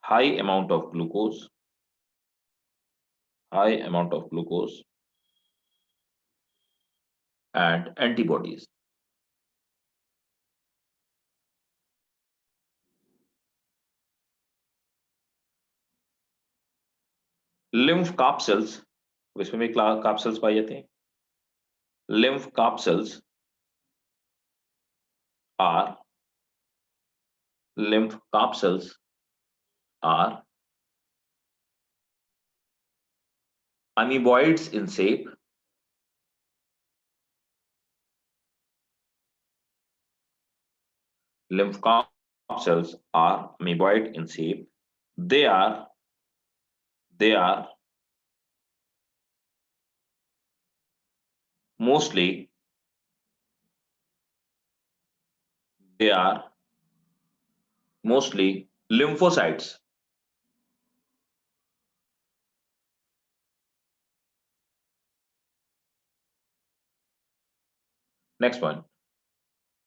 high amount of glucose, and antibodies. Lymph capsules, इसमें भी capsules पाई जाती हैं। Lymph capsules are amoeboids in shape. Lymph capsules are amoeboid in shape. They are mostly lymphocytes. Next one.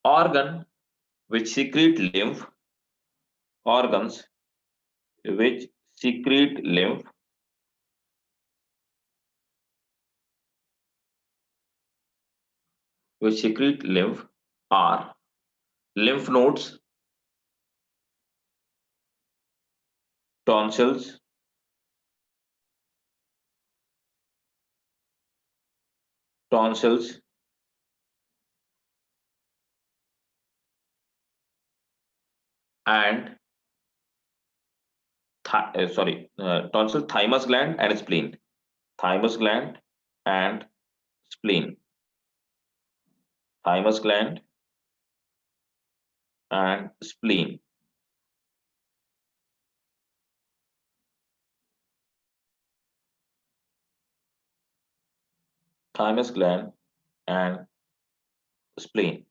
Organ which secrete lymph, organs which secrete lymph are lymph nodes, tonsils, and tonsil, thymus gland and spleen. Thymus gland and spleen. Thymus gland and spleen. Thymus gland and spleen.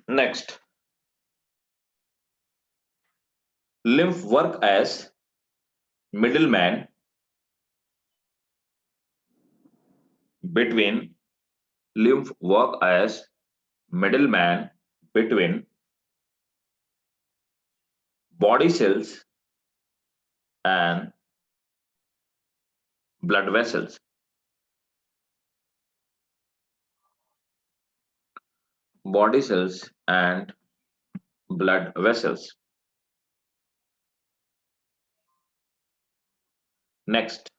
Next, lymph work as middleman between lymph work as middleman between body cells and blood vessels. Body cells and blood vessels. Next,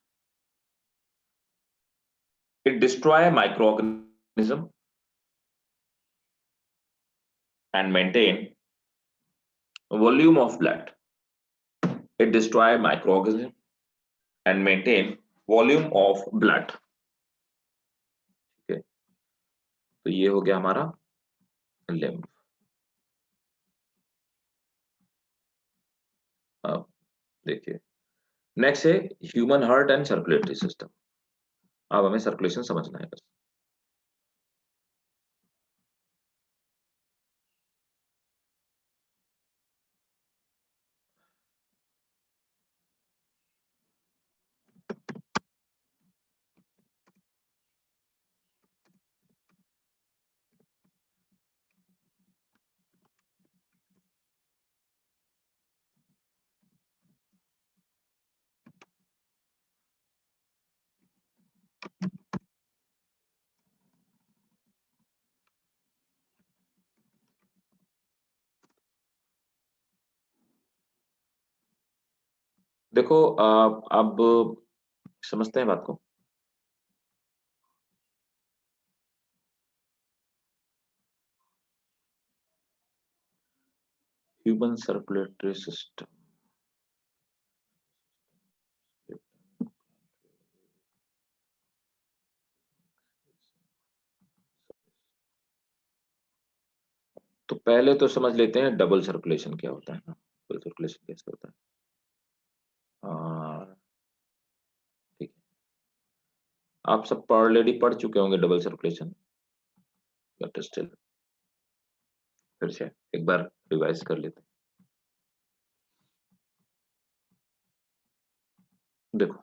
it destroy microorganism and maintain volume of blood. It destroy microorganism and maintain volume of blood. ठीक है, तो ये हो गया हमारा लिम्फ. अब देखिए, नेक्स्ट है human heart and circulatory system. अब हमें सर्कुलेशन समझना है बस. देखो, अब समझते हैं बात को. Human circulatory system. तो पहले तो समझ लेते हैं डबल सर्कुलेशन क्या होता है ना. डबल सर्कुलेशन कैसे होता है. ठीक है, आप सब ऑलरेडी पढ़ चुके होंगे डबल सर्कुलेशन, बट स्टिल फिर से एक बार रिवाइज कर लेते हैं. देखो,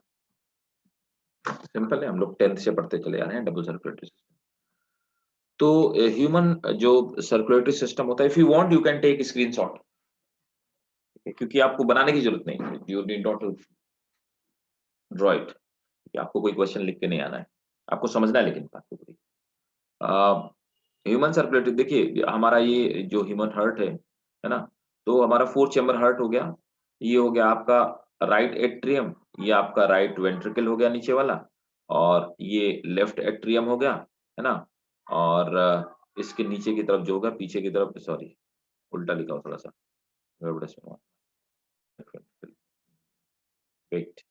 सिंपल है, हम लोग 10th से पढ़ते चले आ रहे हैं डबल सर्कुलेटरी सिस्टम. तो ह्यूमन जो सर्कुलेटरी सिस्टम होता है, if you want you can take screenshot, क्योंकि आपको बनाने की जरूरत नहीं है. You need not to draw it. आपको कोई क्वेश्चन लिख के नहीं आना है, आपको समझना है लेकिन बात को पूरी. ह्यूमन सर्कुलेटरी देखिए, हमारा ये जो ह्यूमन हार्ट है ना, तो हमारा 4 चैम्बर हार्ट हो गया. ये हो गया आपका राइट एट्रियम, ये आपका राइट वेंट्रिकल हो गया नीचे वाला, और ये लेफ्ट एट्रियम हो गया, है ना. और इसके नीचे की तरफ जो होगा, पीछे की तरफ, सॉरी उल्टा लिखा हो थोड़ा सा, गड़बड़ से हुआ. वेट,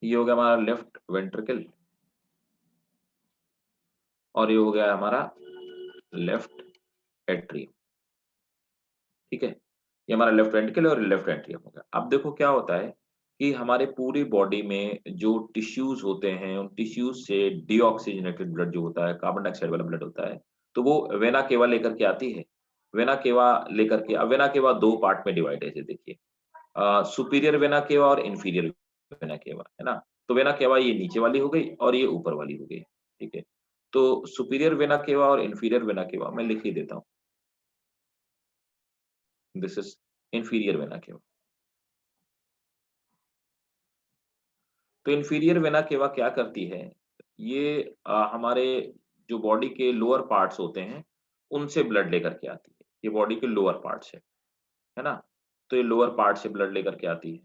ये हो गया हमारा लेफ्ट वेंट्रिकल, और ये हो गया हमारा लेफ्ट एट्रियम. ठीक है, ये हमारा लेफ्ट वेंट्रिकल और लेफ्ट एट्रियम हो गया. अब देखो क्या होता है कि हमारे पूरी बॉडी में जो टिश्यूज होते हैं, उन टिश्यूज से डीऑक्सीजनेटेड ब्लड जो होता है, कार्बन डाइऑक्साइड वाला ब्लड होता है, तो वो वेना केवा लेकर के आती है. वेना केवा लेकर के, अब वेना केवा दो पार्ट में डिवाइड है, जैसे देखिए, सुपीरियर वेना केवा और इंफीरियर वेना केवा, है ना. तो वेना केवा ये नीचे वाली हो गई और ये ऊपर वाली हो गई. ठीक है, तो सुपीरियर वेना केवा और इंफीरियर वेना केवा मैं लिख ही देता हूँ. This is inferior vena cava. तो इंफीरियर वेना केवा क्या करती है, ये हमारे जो बॉडी के लोअर पार्ट्स होते हैं, उनसे ब्लड लेकर के आती है. ये बॉडी के लोअर पार्ट्स है ना. तो ये लोअर पार्ट से ब्लड लेकर के आती है.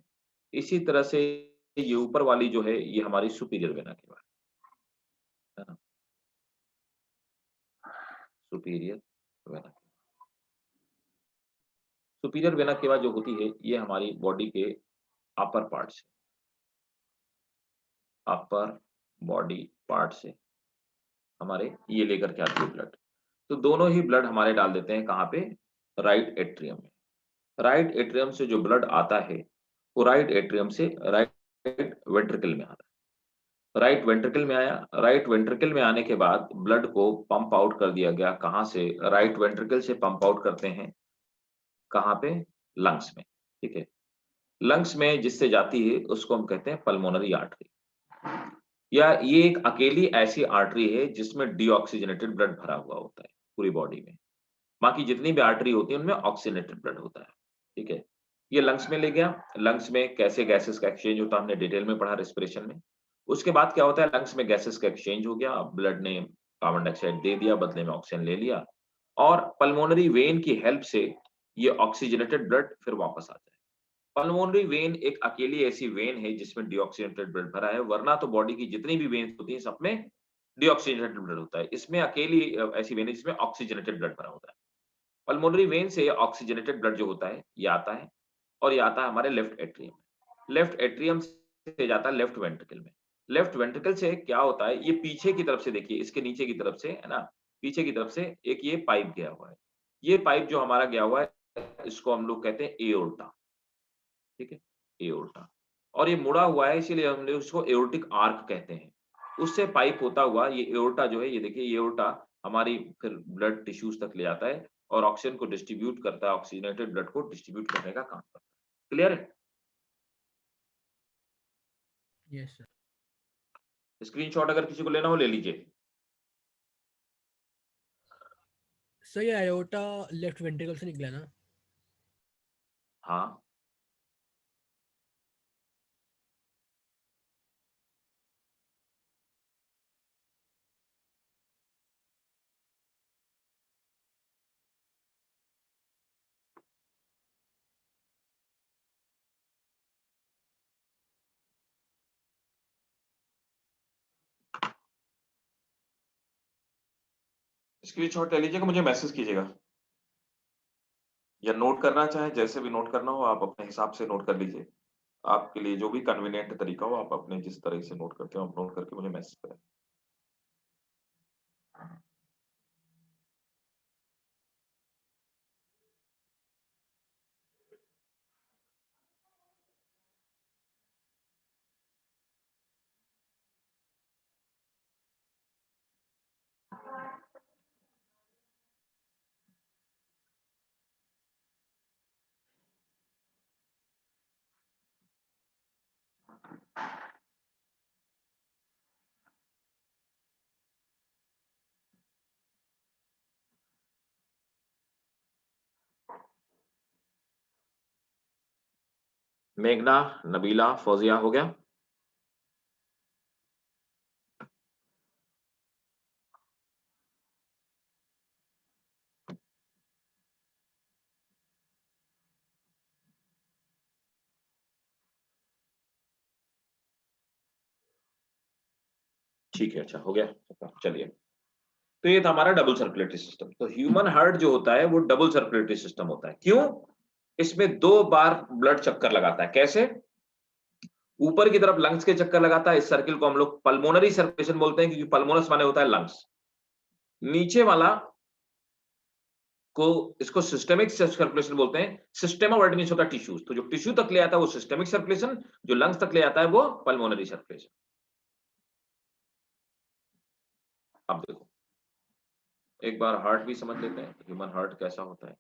इसी तरह से ये ऊपर वाली जो है, ये हमारी सुपीरियर वेना केवा है ना. Superior vena, superior vena cava जो होती है, ये हमारी बॉडी के अपर पार्ट्स, अपर बॉडी पार्ट से हमारे ये लेकर के आती है ब्लड। तो दोनों ही ब्लड हमारे डाल देते हैं कहाँ पे? राइट एट्रियम में। राइट एट्रियम से जो ब्लड आता है, वो राइट एट्रियम से राइट वेंट्रिकल में आता है। राइट वेंट्रिकल में आया, राइट वेंट्रिकल में आने के बाद ब्लड को पंप आउट कर दिया गया। कहाँ से? राइट वेंट्रिकल से पंप आउट करते हैं, कहाँ पे? लंग्स में, ठीक है? लंग्स में जिससे जाती है उसको हम कहते हैं पल्मोनरी आर्टरी, या ये एक अकेली ऐसी आर्टरी है जिसमें डीऑक्सीजनेटेड ब्लड भरा हुआ होता है पूरी बॉडी में। बाकी जितनी भी आर्टरी होती है उनमें ऑक्सीजनेटेड ब्लड होता है, ठीक है? ये लंग्स में ले गया, लंग्स में कैसे गैसेस का एक्सचेंज होता है हमने डिटेल में पढ़ा रेस्पिरेशन में। उसके बाद क्या होता है, लंग्स में गैसेस का एक्सचेंज हो गया, ब्लड ने कार्बन डाइऑक्साइड दे दिया, बदले में ऑक्सीजन ले लिया, और पल्मोनरी वेन की हेल्प से ये ऑक्सीजनेटेड ब्लड फिर वापस आता है। पल्मोनरी वेन एक अकेली ऐसी वेन है जिसमें डीऑक्सीजनेटेड ब्लड भरा है, वरना तो बॉडी की जितनी भी वेन्स होती हैं सब में डीऑक्सीजनेटेड ब्लड होता है। इसमें अकेली ऐसी वेन है जिसमें ऑक्सीजनेटेड ब्लड भरा होता है। पल्मोनरी वेन से ऑक्सीजनेटेड ब्लड जो होता है ये आता है, और ये आता है हमारे लेफ्ट एट्रियम में। लेफ्ट एट्रियम से जाता है लेफ्ट वेंट्रिकल में। लेफ्ट वेंट्रिकल से क्या होता है, ये पीछे की तरफ से देखिए, इसके नीचे की तरफ से है ना, पीछे की तरफ से एक ये पाइप गया हुआ है। ये पाइप जो हमारा गया हुआ है इसको हम लोग कहते हैं एओर्टा, ठीक है? एओर्टा। और ये मुड़ा हुआ है इसीलिए हम लोग उसको एओर्टिक आर्क कहते हैं। उससे पाइप होता हुआ ये एओर्टा जो है, ये देखिए ये एओर्टा हमारी फिर ब्लड टिश्यूज तक ले जाता है और ऑक्सीजन को डिस्ट्रीब्यूट करता है, ऑक्सीजनेटेड ब्लड को डिस्ट्रीब्यूट करने का काम करता है। क्लियर है? Yes sir. स्क्रीनशॉट अगर किसी को लेना हो ले लीजिए। सर ये आयोटा लेफ्ट वेंट्रिकल से निकला ना? हाँ, स्क्रीनशॉट ले लीजिएगा, मुझे मैसेज कीजिएगा, या नोट करना चाहें, जैसे भी नोट करना हो आप अपने हिसाब से नोट कर लीजिए। आपके लिए जो भी कन्वीनिएंट तरीका हो आप अपने जिस तरह से नोट करते हो आप नोट करके मुझे मैसेज करें। मेघना, नबीला, फौजिया हो गया? ठीक है, अच्छा हो गया। चलिए, तो ये था हमारा डबल सर्कुलेटरी सिस्टम। तो ह्यूमन हार्ट जो होता है वो डबल सर्कुलेटरी सिस्टम होता है। क्यों? इसमें 2 बार ब्लड चक्कर लगाता है। कैसे? ऊपर की तरफ लंग्स के चक्कर लगाता है, इस सर्किल को हम लोग पल्मोनरी सर्कुलेशन बोलते हैं, क्योंकि पल्मोनस माने होता है लंग्स। नीचे वाला को इसको सिस्टेमिक सर्कुलेशन बोलते हैं। सिस्टम ऑफ मींस होता है टिश्यूज, तो जो टिश्यू तक ले आता है वो सिस्टेमिक सर्कुलेशन, जो लंग्स तक ले आता है वो पल्मोनरी सर्कुलेशन। अब देखो, एक बार हार्ट भी समझ लेते हैं, ह्यूमन हार्ट कैसा होता है।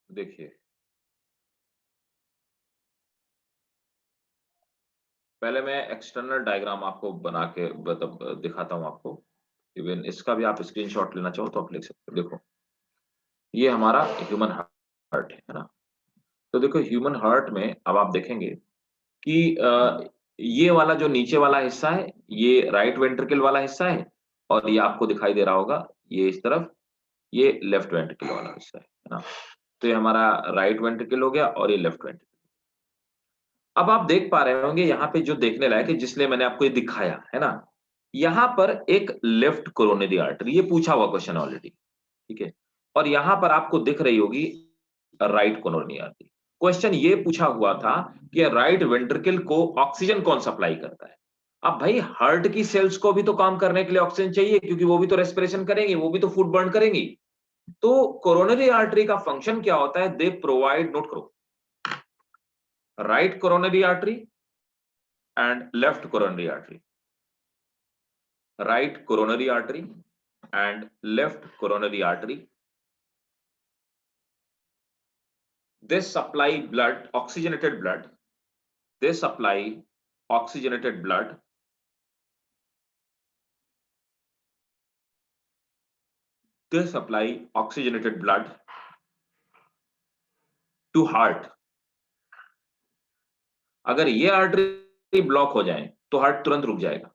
देखिए, पहले मैं एक्सटर्नल डायग्राम आपको बना के मतलब दिखाता हूं आपको। इवन इसका भी आप स्क्रीनशॉट लेना चाहो तो आप ले सकते हो। देखो, ये हमारा ह्यूमन हार्ट है ना? तो देखो ह्यूमन हार्ट में अब आप देखेंगे कि ये वाला जो नीचे वाला हिस्सा है, ये राइट वेंट्रिकल वाला हिस्सा है और ये आपको दिखाई दे रहा होगा, ये इस तरफ, ये लेफ्ट वेंट्रिकल वाला हिस्सा है ना? तो ये हमारा राइट वेंट्रिकल हो गया और ये लेफ्ट वेंट्रिकल। अब आप देख पा रहे होंगे यहाँ पे जो देखने लायक है, जिसलिए मैंने आपको ये दिखाया, है ना? यहाँ पर एक लेफ्ट कोरोनरी आर्टरी, ये पूछा हुआ क्वेश्चन ऑलरेडी, ठीक है? और यहाँ पर आपको दिख रही होगी राइट कोरोनरी आर्टरी। क्वेश्चन ये पूछा हुआ था कि राइट वेंट्रिकल को ऑक्सीजन कौन सप्लाई करता है? अब भाई हार्ट की सेल्स को भी तो काम करने के लिए ऑक्सीजन चाहिए, क्योंकि वो भी तो रेस्पिरेशन करेंगी, वो भी तो फूड बर्न करेंगी। तो कोरोनरी आर्टरी का फंक्शन क्या होता है? दे प्रोवाइड, नोट करो, right coronary artery and left coronary artery, right coronary artery and left coronary artery, they supply blood, oxygenated blood, they supply oxygenated blood, they supply oxygenated blood to heart. अगर ये आर्टरी ब्लॉक हो जाए तो हार्ट तुरंत रुक जाएगा,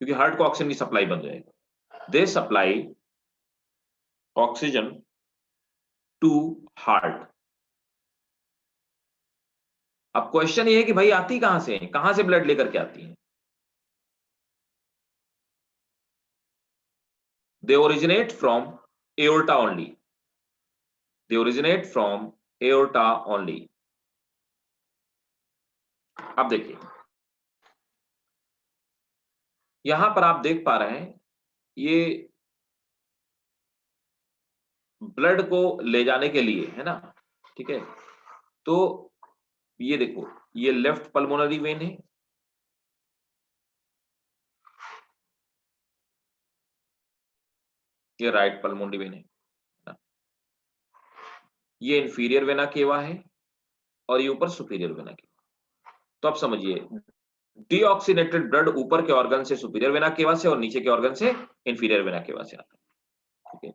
क्योंकि हार्ट को ऑक्सीजन की सप्लाई बंद हो जाएगी। दे सप्लाई ऑक्सीजन टू हार्ट। अब क्वेश्चन ये है कि भाई आती कहां से है, कहां से ब्लड लेकर के आती है? They originate from aorta only. They originate from aorta only. अब देखिए, यहां पर आप देख पा रहे हैं, ये ब्लड को ले जाने के लिए, है ना? ठीक है? तो ये देखो, ये लेफ्ट पल्मोनरी वेन है, ये राइट पल्मोनरी वेन है ना? ये इंफीरियर वेना केवा है और ये ऊपर सुपीरियर वेना केवा। तो आप समझिए, डीऑक्सीनेटेड ब्लड ऊपर के ऑर्गन से सुपीरियर वेना केवा से और नीचे के ऑर्गन से इंफीरियर वेना केवा से आता है। ठीक है?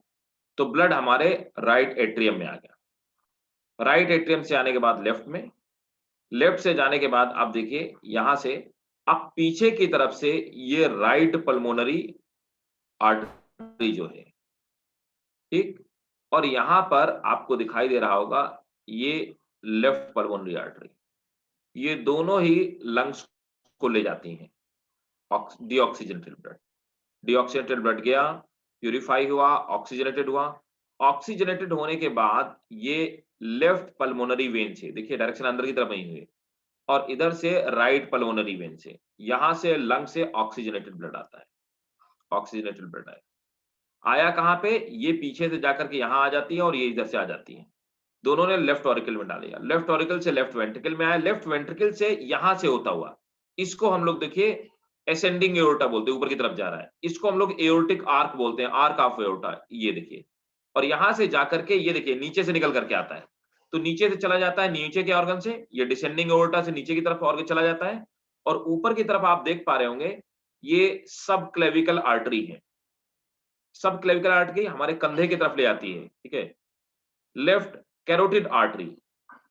तो ब्लड हमारे राइट एट्रियम में आ गया, राइट एट्रियम से आने के बाद लेफ्ट में, लेफ्ट से जाने के बाद आप देखिए यहां से अब पीछे की तरफ से ये राइट पल्मोनरी आर्टरी जो है, ठीक, और यहां पर आपको दिखाई दे रहा होगा ये लेफ्ट पल्मोनरी आर्टरी। ये दोनों ही लंग्स को ले जाती हैं डीऑक्सीजनेटेड ब्लड। डीऑक्सीजनेटेड ब्लड गया, प्यूरिफाई हुआ, ऑक्सीजनेटेड हुआ। ऑक्सीजनेटेड होने के बाद ये लेफ्ट पल्मोनरी वेन से, देखिए डायरेक्शन अंदर की तरफ नहीं हुई, और इधर से राइट पल्मोनरी वेन से, यहां से लंग से ऑक्सीजनेटेड ब्लड आता है। ऑक्सीजनेटेड ब्लड आया कहां पे? ये पीछे से जाकर के यहां आ जाती है और ये इधर से आ जाती है। दोनों ने लेफ्ट ऑरिकल में डाल दिया, लेफ्ट ऑरिकल से लेफ्ट वेंट्रिकल में आया, लेफ्ट वेंट्रिकल से यहां से होता हुआ, इसको हम लोग देखिए एसेंडिंग एओर्टा बोलते हैं, ऊपर की तरफ जा रहा है, इसको हम लोग एओर्टिक आर्क बोलते हैं, आर्क ऑफ एओर्टा, ये देखिए। और यहां से जाकर के ये देखिए नीचे से निकल करके आता है, तो नीचे से चला जाता है नीचे के ऑर्गन से, ये डिसेंडिंग एओर्टा से नीचे की तरफ ऑर्गन चला जाता है, और ऊपर की तरफ आप देख पा रहे होंगे ये सब क्लेविकल आर्टरी है। सब क्लेविकल आर्टरी हमारे कंधे की तरफ ले आती है, ठीक है? लेफ्ट कैरोटिड आर्टरी,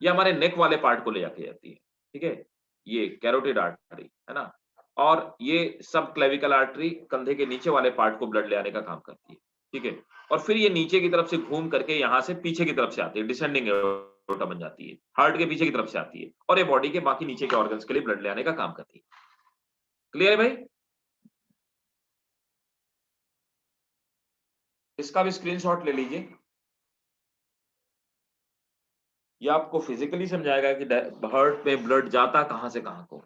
ये हमारे नेक वाले पार्ट को ले जाके जाती है, ठीक है? ये कैरोटिड आर्टरी है ना? और ये सब क्लेविकल आर्टरी कंधे के नीचे वाले पार्ट को ब्लड ले आने का काम करती है, ठीक है? और फिर ये नीचे की तरफ से घूम करके यहां से पीछे की तरफ से आती है, डिसेंडिंग एओर्टा बन जाती है, हार्ट के पीछे की तरफ से आती है, और ये बॉडी के बाकी नीचे के ऑर्गन्स के लिए ब्लड ले आने का काम करती है। क्लियर है भाई? इसका भी स्क्रीनशॉट ले लीजिए। ये आपको फिजिकली समझाएगा कि हार्ट में ब्लड जाता कहां से कहां को।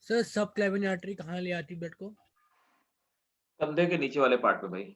सर सब क्लेविन आर्टरी कहाँ ले आती ब्लड को? कंधे के नीचे वाले पार्ट में भाई।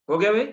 हो गया भाई?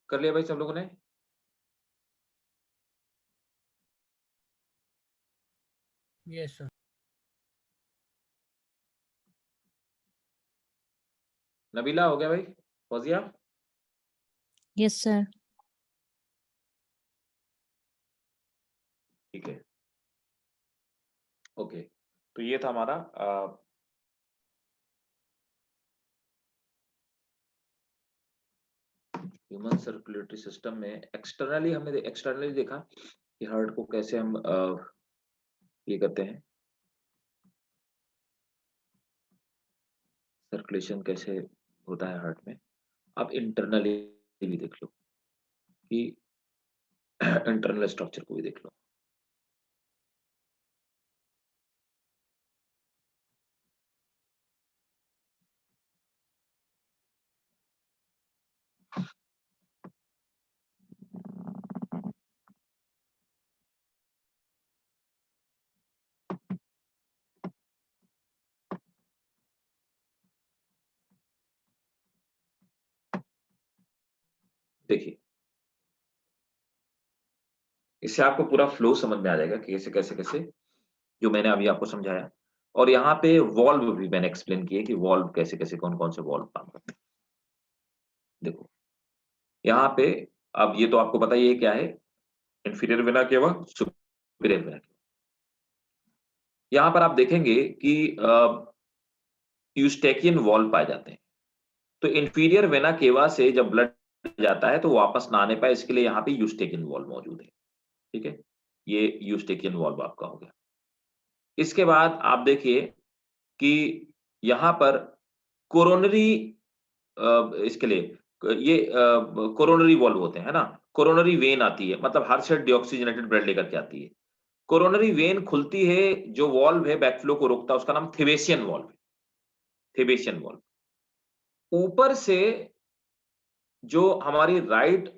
कर लिया भाई सब लोगों ने? Yes sir. नबीला हो गया भाई? फौजिया? Yes sir. ठीक है। ओके, तो ये था हमारा ह्यूमन सर्कुलेटरी सिस्टम में एक्सटर्नली देखा कि हार्ट को कैसे हम ये करते हैं, सर्कुलेशन कैसे होता है हार्ट में। आप इंटरनली भी देख लो कि इंटरनल स्ट्रक्चर को भी देख लो। देखिए, इससे आपको पूरा फ्लो समझ में आ जाएगा कि कैसे जो मैंने अभी आपको समझाया। और यहाँ पे वॉल्व भी मैंने एक्सप्लेन किए कि वॉल्व कैसे-कैसे, कौन-कौन से वॉल्व काम करते हैं। देखो, यहाँ पे अब ये तो आपको पता ही है क्या है, inferior vena cava, superior vena cava. यहाँ पर आप देखेंगे कि यूस्टेकियन वॉल्व पाए जाते हैं। तो इंफीरियर वेना केवा से जब ब्लड जाता है तो वापस ना आने पाए, इसके लिए यहाँ पे यूस्टेकियन वॉल्व मौजूद है। ठीक है? ये यूस्टेकियन वॉल्व आपका हो गया। इसके बाद आप देखिए कि यहाँ पर कोरोनरी इसके लिए ये कोरोनरी वॉल्व होते हैं, है ना? कोरोनरी वेन आती है, मतलब हर से डीऑक्सिजनेटेड ब्लड लेकर के आती है। कोरोनरी वेन खुलती है, जो वॉल्व है बैकफ्लो को रोकता है, उसका नाम थेवेसियन वॉल्व है, थेवेसियन वॉल्व। ऊपर से जो हमारी राइट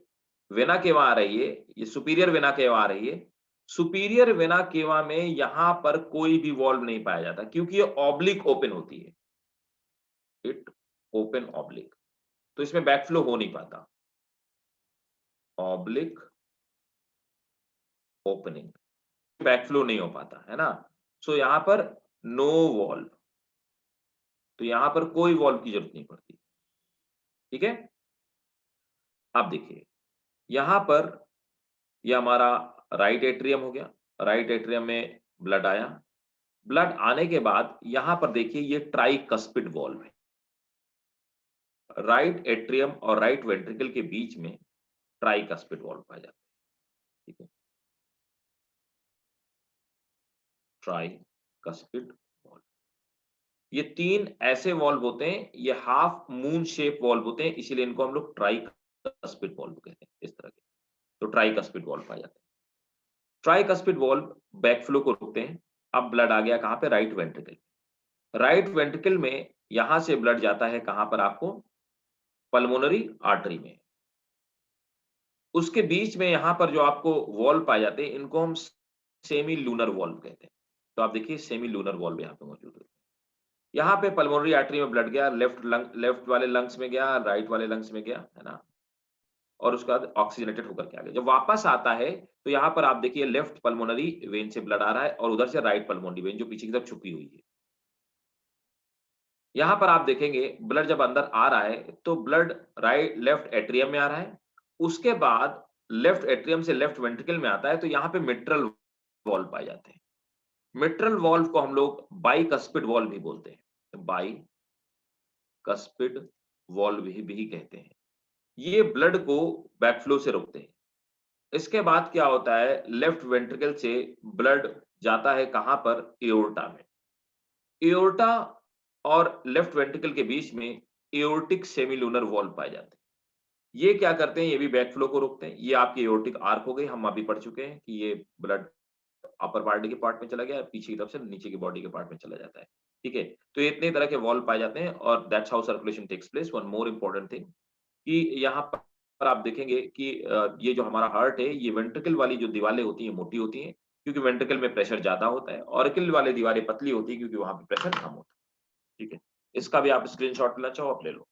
वेना केवा आ रही है, ये सुपीरियर वेना केवा आ रही है। सुपीरियर वेना केवा में यहाँ पर कोई भी वॉल्व नहीं पाया जाता क्योंकि ये ऑब्लिक ओपन होती है। इट ओपन ऑब्लिक, तो इसमें बैकफ्लो हो नहीं पाता। ऑब्लिक ओपनिंग, बैकफ्लो नहीं हो पाता, है ना? सो यहाँ पर नो वॉल्व, तो यहाँ पर कोई वॉल्व की जरूरत नहीं पड़ती। ठीक है? अब देखिए, यहाँ पर ये हमारा राइट एट्रियम हो गया। राइट एट्रियम में ब्लड आया। ब्लड आने के बाद यहाँ पर देखिए ये ट्राइकस्पिड वॉल्व है। राइट एट्रियम और राइट वेंट्रिकल के बीच में ट्राइकस्पिड वॉल्व पाया जाता है। ठीक है? Tricuspid valve. ये 3 ऐसे वॉल्व होते हैं, ये हाफ मून शेप वॉल्व होते हैं, इसीलिए इनको हम लोग ट्राइकस्पिड वॉल्व कहते हैं, इस तरह के। तो ट्राइकस्पिड वॉल्व पाए जाते हैं। ट्राइकस्पिड वॉल्व बैकफ्लो को रोकते हैं। अब ब्लड आ गया कहाँ पे? Right ventricle. राइट वेंट्रिकल में यहां से ब्लड जाता है कहां पर आपको? पल्मोनरी आर्टरी में। उसके बीच में यहां पर जो आपको वॉल्व पाए जाते हैं, इनको हम सेमी लूनर वॉल्व कहते हैं। तो आप देखिए सेमी लूनर वॉल्व यहाँ पे मौजूद है। यहाँ पे पल्मोनरी आर्टरी में ब्लड गया, लेफ्ट वाले लंग्स में गया, राइट वाले लंग्स में गया, है ना? और उसके बाद ऑक्सीजनेटेड होकर के आ गया। जब वापस आता है तो यहाँ पर आप देखिए लेफ्ट पल्मोनरी वेन से ब्लड आ रहा है और उधर से राइट पल्मोनरी वेन जो पीछे की तरफ छुपी हुई है। यहाँ पर आप देखेंगे ब्लड जब अंदर आ रहा है तो ब्लड राइट लेफ्ट एट्रियम में आ रहा है। उसके बाद लेफ्ट एट्रियम से लेफ्ट वेंट्रिकल में आता है, तो यहाँ पे मिट्रल वॉल्व पाए जाते हैं। मिट्रल वॉल्व को हम लोग बाइकस्पिड वॉल्व भी बोलते हैं। बाइकस्पिड वॉल्व भी कहते हैं। ये ब्लड को बैकफ्लो से रोकते हैं। इसके बाद क्या होता है? लेफ्ट वेंट्रिकल से ब्लड जाता है कहां पर? एओर्टा में। एओर्टा और लेफ्ट वेंट्रिकल के बीच में एओर्टिक सेमीलुनर वॉल्व पाए जाते हैं। ये क्या करते हैं? ये भी बैकफ्लो को रोकते हैं। ये आपकी एओर्टिक आर्क हो गई, हम अभी पढ़ चुके हैं कि ये ब्लड अपर बॉडी के पार्ट में चला गया, पीछे की तरफ से नीचे की बॉडी के पार्ट में चला जाता है। ठीक है? तो ये इतने तरह के वॉल्व पाए जाते हैं और that's how circulation takes place. One more important thing कि यहाँ पर आप देखेंगे कि ये जो हमारा हार्ट है, ये वेंट्रिकल वाली जो दीवारें होती हैं, मोटी होती हैं, क्योंकि वेंट्रिकल में प्रेशर ज़्यादा होता है। ऑरिकल वाली दीवारें पतली होती हैं, क्योंकि वहाँ पे प्रेशर कम होता है। ठीक है? इसका भी आप स्क्रीनशॉट लेना चाहो, आप ले लो।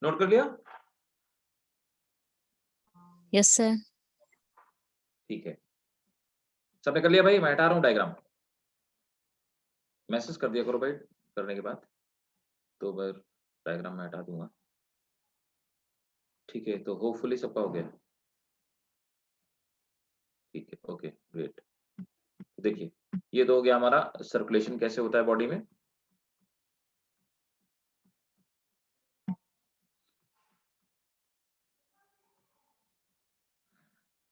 नोट कर लिया? Yes sir. ठीक है, सबने कर लिया भाई? मैं हटा रहा हूँ डायग्राम, मैसेज कर दिया करो भाई करने के बाद, तो मैं डायग्राम में हटा दूंगा। ठीक है, तो होपफुली सबका हो गया। ठीक है, ओके ग्रेट। देखिए ये तो हो गया हमारा सर्कुलेशन कैसे होता है बॉडी में।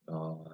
और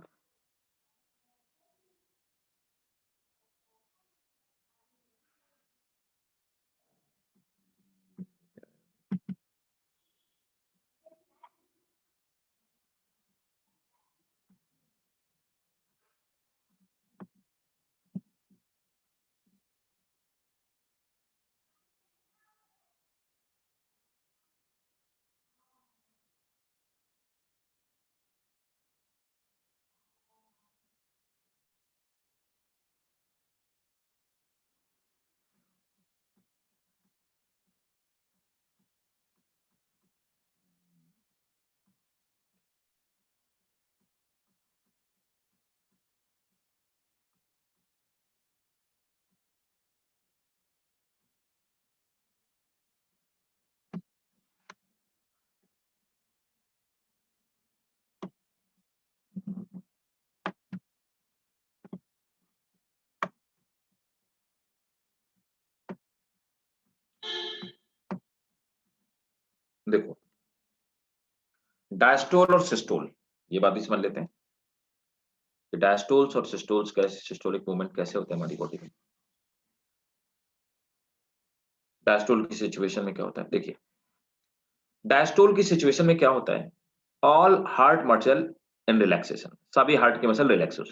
देखो डायस्टोल और सिस्टोल, ये बात भी समझ लेते हैं कि डायस्टोल्स और सिस्टोल्स कैसे, सिस्टोलिक मूवमेंट कैसे होते हैं हमारी बॉडी में। डायस्टोल की सिचुएशन में क्या होता है, देखिए डायस्टोल की सिचुएशन में क्या होता है, ऑल हार्ट मसल इन रिलैक्सेशन, सभी हार्ट के मसल रिलैक्स हो,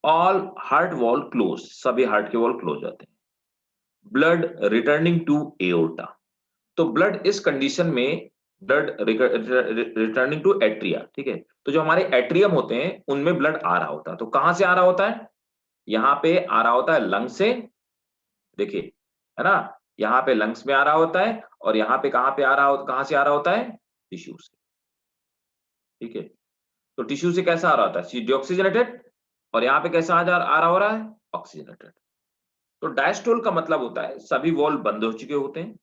ऑल हार्ट वॉल क्लोज, सभी हार्ट के वॉल क्लोज होते हैं, ब्लड रिटर्निंग टू एओर्टा, तो ब्लड इस कंडीशन में ब्लड रिटर्निंग टू एट्रिया, ठीक है, तो जो हमारे एट्रियम होते हैं उनमें ब्लड आ रहा होता है, तो कहां से आ रहा होता है, यहां पे आ रहा होता है लंग से, देखिए है ना, यहाँ पे लंग्स में आ रहा होता है, और यहाँ पे कहां पे आ रहा होता, कहां से आ रहा होता है, टिश्यू से, ठीक है, तो टिश्यू से कैसा आ रहा होता है, डीऑक्सीजनेटेड, और यहाँ पे कैसा आ रहा हो रहा है, ऑक्सीजनेटेड। तो डायस्टोल का मतलब होता है सभी वॉल्व बंद हो चुके होते हैं,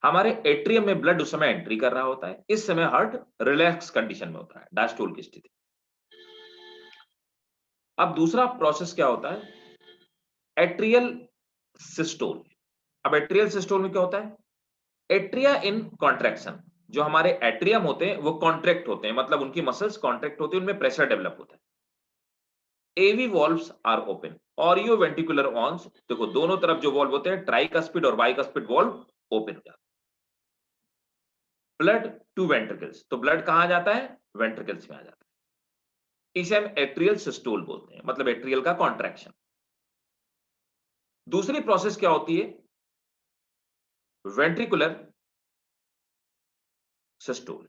हमारे एट्रियम में ब्लड उस समय एंट्री कर रहा होता है, इस समय हार्ट रिलैक्स कंडीशन में होता है, डायस्टोल की स्थिति। अब दूसरा प्रोसेस क्या होता है, एट्रियल सिस्टोल। अब एट्रियल सिस्टोल में क्या होता है, एट्रिया इन कॉन्ट्रैक्शन, जो हमारे एट्रियम होते हैं वो कॉन्ट्रैक्ट होते हैं, मतलब उनकी मसल्स कॉन्ट्रैक्ट होती है, उनमें प्रेशर डेवलप होता है, AV valves are open, atrio ventricular valves, देखो दोनों तरफ जो वॉल्व होते हैं ट्राइकस्पिड और बाइकस्पिड वॉल्व ओपन हो जाते हैं, ब्लड टू वेंट्रिकल्स, तो ब्लड कहां जाता है, वेंट्रिकल्स में आ जाता है, इसे हम एट्रियल सिस्टोल बोलते हैं, मतलब एट्रियल का कॉन्ट्रैक्शन। दूसरी प्रोसेस क्या होती है, वेंट्रिकुलर सिस्टोल।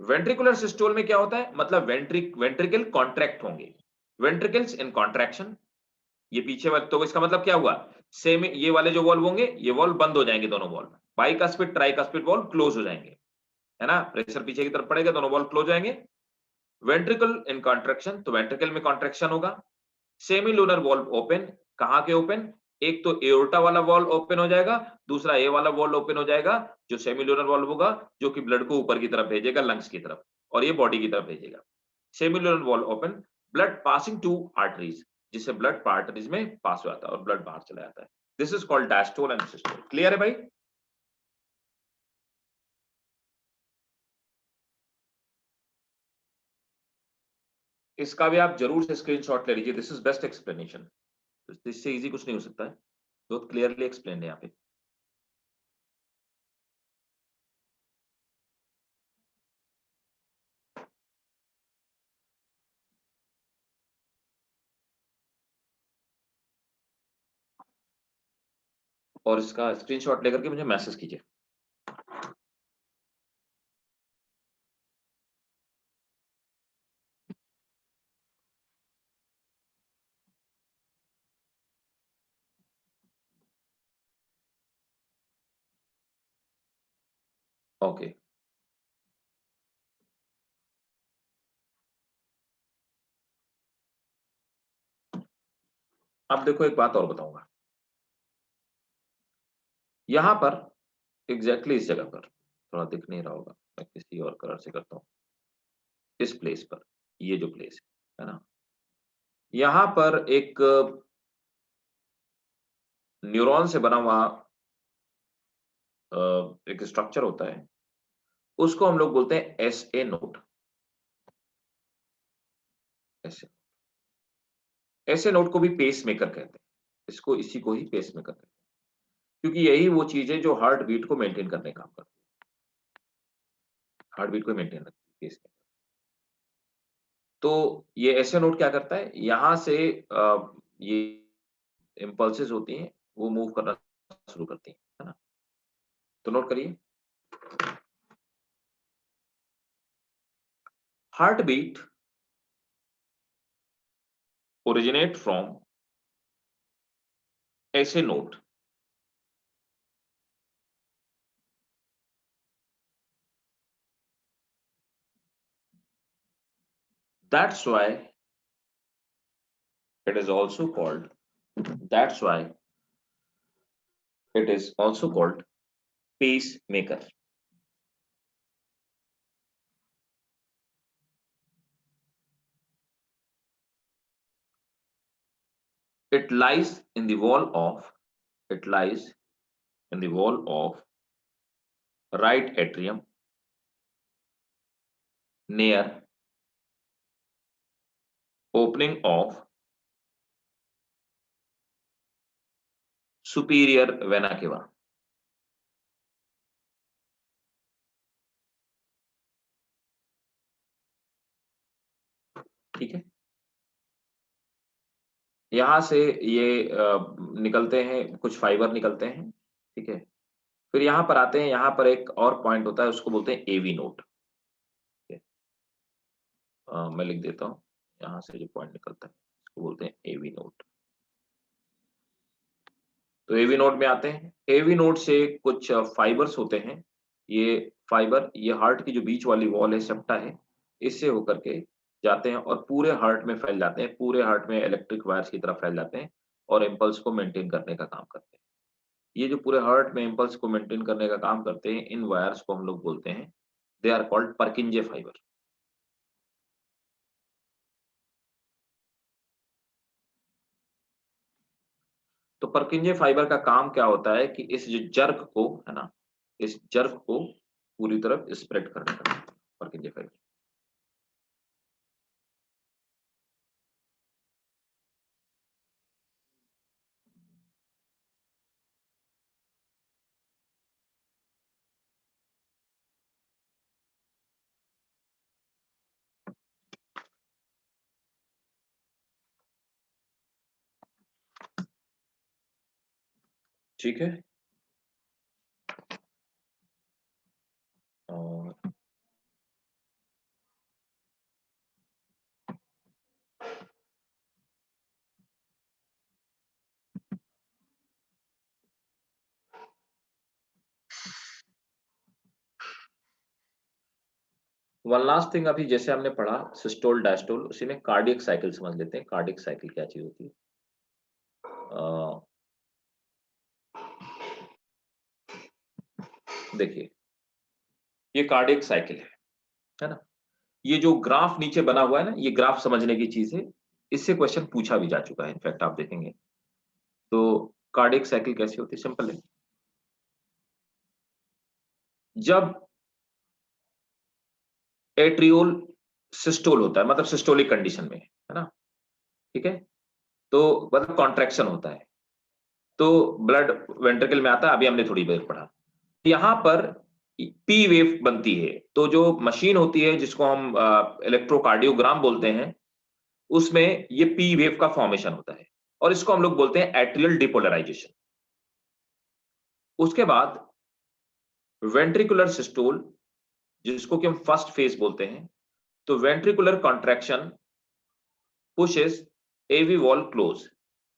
वेंट्रिकुलर सिस्टोल में क्या होता है, मतलब वेंट्रिकल कॉन्ट्रैक्ट होंगे, वेंट्रिकल्स इन कॉन्ट्रैक्शन, ये पीछे वाले, तो इसका मतलब क्या हुआ, सेम ये वाले जो वॉल्व होंगे ये वॉल्व बंद हो जाएंगे, दोनों valve bicuspid tricuspid valve close हो जाएंगे, है ना, प्रेशर पीछे की तरफ पड़ेगा, दोनों वॉल्व क्लोज हो जाएंगे, वेंट्रिकल इन कॉन्ट्रैक्शन, तो वेंट्रिकल में कॉन्ट्रैक्शन होगा, सेमी लूनर वॉल्व ओपन, कहां के ओपन, एक तो एओर्टा वाला वॉल्व ओपन हो जाएगा, दूसरा ए वाला वॉल्व ओपन हो जाएगा, जो सेमी लूनर वॉल्व होगा, जो कि ब्लड को ऊपर की तरफ भेजेगा, लंग्स की तरफ, और ये बॉडी की तरफ भेजेगा, semi lunar valve open, blood passing to arteries, जिससे ब्लड आर्टरीज में पास हो जाता है और ब्लड बाहर चला जाता है, this is called diastole and systole. Clear है भाई? इसका भी आप जरूर से स्क्रीनशॉट ले लीजिए, दिस इज बेस्ट एक्सप्लेनेशन, इससे इजी कुछ नहीं हो सकता है, बहुत क्लियरली एक्सप्लेन है यहाँ पे। और इसका स्क्रीनशॉट लेकर के मुझे मैसेज कीजिए। ओके। अब देखो एक बात और बताऊंगा, यहां पर एग्जैक्टली इस जगह पर, थोड़ा दिख नहीं रहा होगा, मैं किसी और कलर से करता हूं, इस प्लेस पर, ये जो प्लेस है ना, यहां पर एक न्यूरॉन से बना हुआ एक स्ट्रक्चर होता है, उसको हम लोग बोलते हैं एसए नोड। ऐसे ऐसे नोड को भी पेस मेकर कहते हैं, इसको इसी को ही पेस मेकर कहते हैं, क्योंकि यही वो चीज है जो हार्ट बीट को मेंटेन करने का काम करती है, हार्ट बीट को मेंटेन रखती है पेस मेकर। तो ये एसए नोड क्या करता है, यहां से ये इम्पल्सेस होती हैं, वो मूव करना शुरू करती हैं, है ना। तो नोट करिए, heart beat originate from SA node. That's why it is also called, that's why it is also called pacemaker. It lies in the wall of, it lies in the wall of right atrium near opening of superior vena cava. ठीक है, यहां से ये निकलते हैं, कुछ फाइबर निकलते हैं, ठीक है, फिर यहां पर आते हैं, यहां पर एक और पॉइंट होता है, उसको बोलते हैं एवी नोड। मैं लिख देता हूं, यहां से जो पॉइंट निकलता है उसको बोलते हैं एवी नोड। तो एवी नोड में आते हैं, एवी नोड से कुछ फाइबर्स होते हैं, ये फाइबर, ये हार्ट की जो बीच वाली वॉल है, सेप्टा है, इससे होकर के जाते हैं और पूरे हार्ट में फैल जाते हैं, पूरे हार्ट में इलेक्ट्रिक वायर्स की तरह फैल जाते हैं और इम्पल्स को मेंटेन करने का काम करते हैं। ये जो पूरे हार्ट में इम्पल्स को मेंटेन करने का काम करते हैं, इन वायर्स को हम लोग बोलते हैं, they are called Purkinje fibre. तो पर्किंजे फाइबर का काम क्या होता है कि इस जो जर्क को, है ना, इस जर्क को पूरी तरफ स्प्रेड करने का काम, पर्किंजे फाइबर। ठीक है, और वन लास्ट थिंग, अभी जैसे हमने पढ़ा सिस्टोल डायस्टोल, उसी में कार्डियक साइकिल समझ लेते हैं। कार्डियक साइकिल क्या चीज होती है? देखिए, ये कार्डियक साइकिल है ना, ये जो ग्राफ नीचे बना हुआ है ना, ये ग्राफ समझने की चीज है, इससे क्वेश्चन पूछा भी जा चुका है, इनफैक्ट आप देखेंगे। तो कार्डियक साइकिल कैसी होती है? सिंपल है, जब एट्रियोल सिस्टोल होता है, मतलब सिस्टोलिक कंडीशन में, है ना, ठीक है, तो मतलब कॉन्ट्रैक्शन होता है, तो ब्लड वेंट्रिकल में आता है, अभी हमने थोड़ी देर पढ़ा। यहां पर पी वेव बनती है, तो जो मशीन होती है जिसको हम इलेक्ट्रोकार्डियोग्राम बोलते हैं, उसमें ये पी वेव का फॉर्मेशन होता है और इसको हम लोग बोलते हैं एट्रियल डिपोलराइजेशन। उसके बाद वेंट्रिकुलर सिस्टोल, जिसको कि हम फर्स्ट फेज बोलते हैं, तो वेंट्रिकुलर कॉन्ट्रैक्शन पुशेस एवी वॉल क्लोज,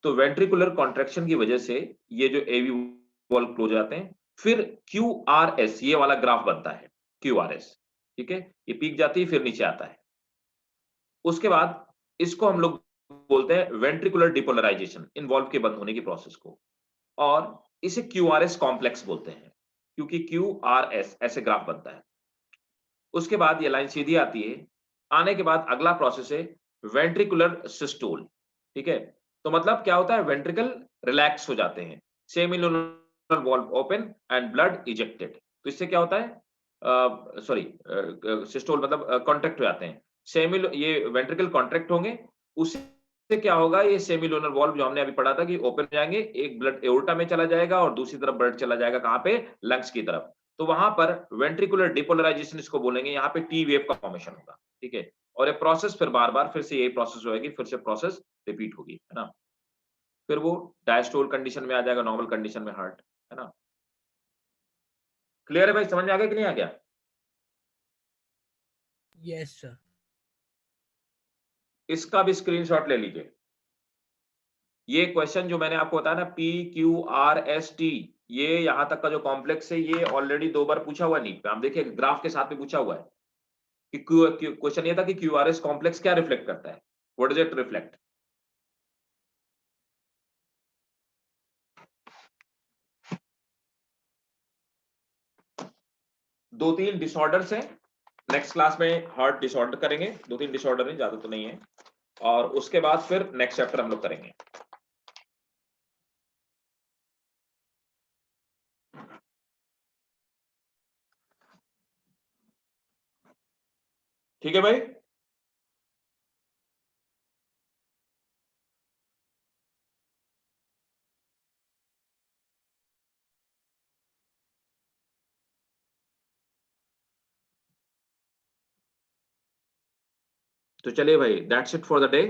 तो वेंट्रिकुलर कॉन्ट्रैक्शन की वजह से ये जो एवी वॉल क्लोज आते हैं, फिर QRS ये वाला ग्राफ बनता है, QRS, ठीक है, ये पीक जाती है फिर नीचे आता है। उसके बाद इसको हम लोग बोलते हैं वेंट्रिकुलर डिपोलराइजेशन, इन्वॉल्व के बंद होने की प्रोसेस को, और इसे QRS कॉम्प्लेक्स बोलते हैं, क्योंकि QRS ऐसे ग्राफ बनता है। उसके बाद ये लाइन सीधी आती है, आने के बाद अगला प्रोसेस है वेंट्रिकुलर सिस्टोल, ठीक है। तो मतलब क्या होता है, वेंट्रिकल रिलैक्स हो जाते हैं, semilunar valve open and blood ejected. तो इससे क्या होता है, सॉरी, सिस्टोल मतलब कॉन्ट्रैक्ट हो जाते हैं, सेमिल ये वेंट्रिकल कॉन्ट्रैक्ट होंगे, उससे क्या होगा, ये सेमिलुनर वॉल्व जो हमने अभी पढ़ा था कि ओपन हो जाएंगे, एक ब्लड एओर्टा में चला जाएगा और दूसरी तरफ ब्लड चला जाएगा कहां पे, लंग्स की तरफ। तो वहां पर वेंट्रिकुलर डिपोलराइजेशन इसको बोलेंगे, यहाँ पे टी वेव का फॉर्मेशन होगा, ठीक है। और ये प्रोसेस फिर बार-बार फिर से यही प्रोसेस होएगी, फिर से प्रोसेस रिपीट होगी, है ना। फिर वो डायस्टोल कंडीशन में आ जाएगा, नॉर्मल कंडीशन में हार्ट, है ना। क्लियर है भाई, समझ में आ गया कि नहीं आ गया? Yes sir. इसका भी स्क्रीनशॉट ले लीजिए। ये क्वेश्चन जो मैंने आपको बताया ना, PQRST, ये यहां तक का जो कॉम्प्लेक्स है, ये ऑलरेडी 2 बार पूछा हुआ है नीट पे। आप देखिए ग्राफ के साथ में पूछा हुआ है कि क्वेश्चन ये था कि QRS कॉम्प्लेक्स क्या रिफ्लेक्ट करता है, व्हाट डज इट रिफ्लेक्ट। दो तीन डिसऑर्डर्स हैं, नेक्स्ट क्लास में हार्ट डिसऑर्डर करेंगे, 2-3 डिसऑर्डर है, ज्यादा तो नहीं है, और उसके बाद फिर नेक्स्ट चैप्टर हम लोग करेंगे। ठीक है भाई। तो चलिए भाई, that's it for the day.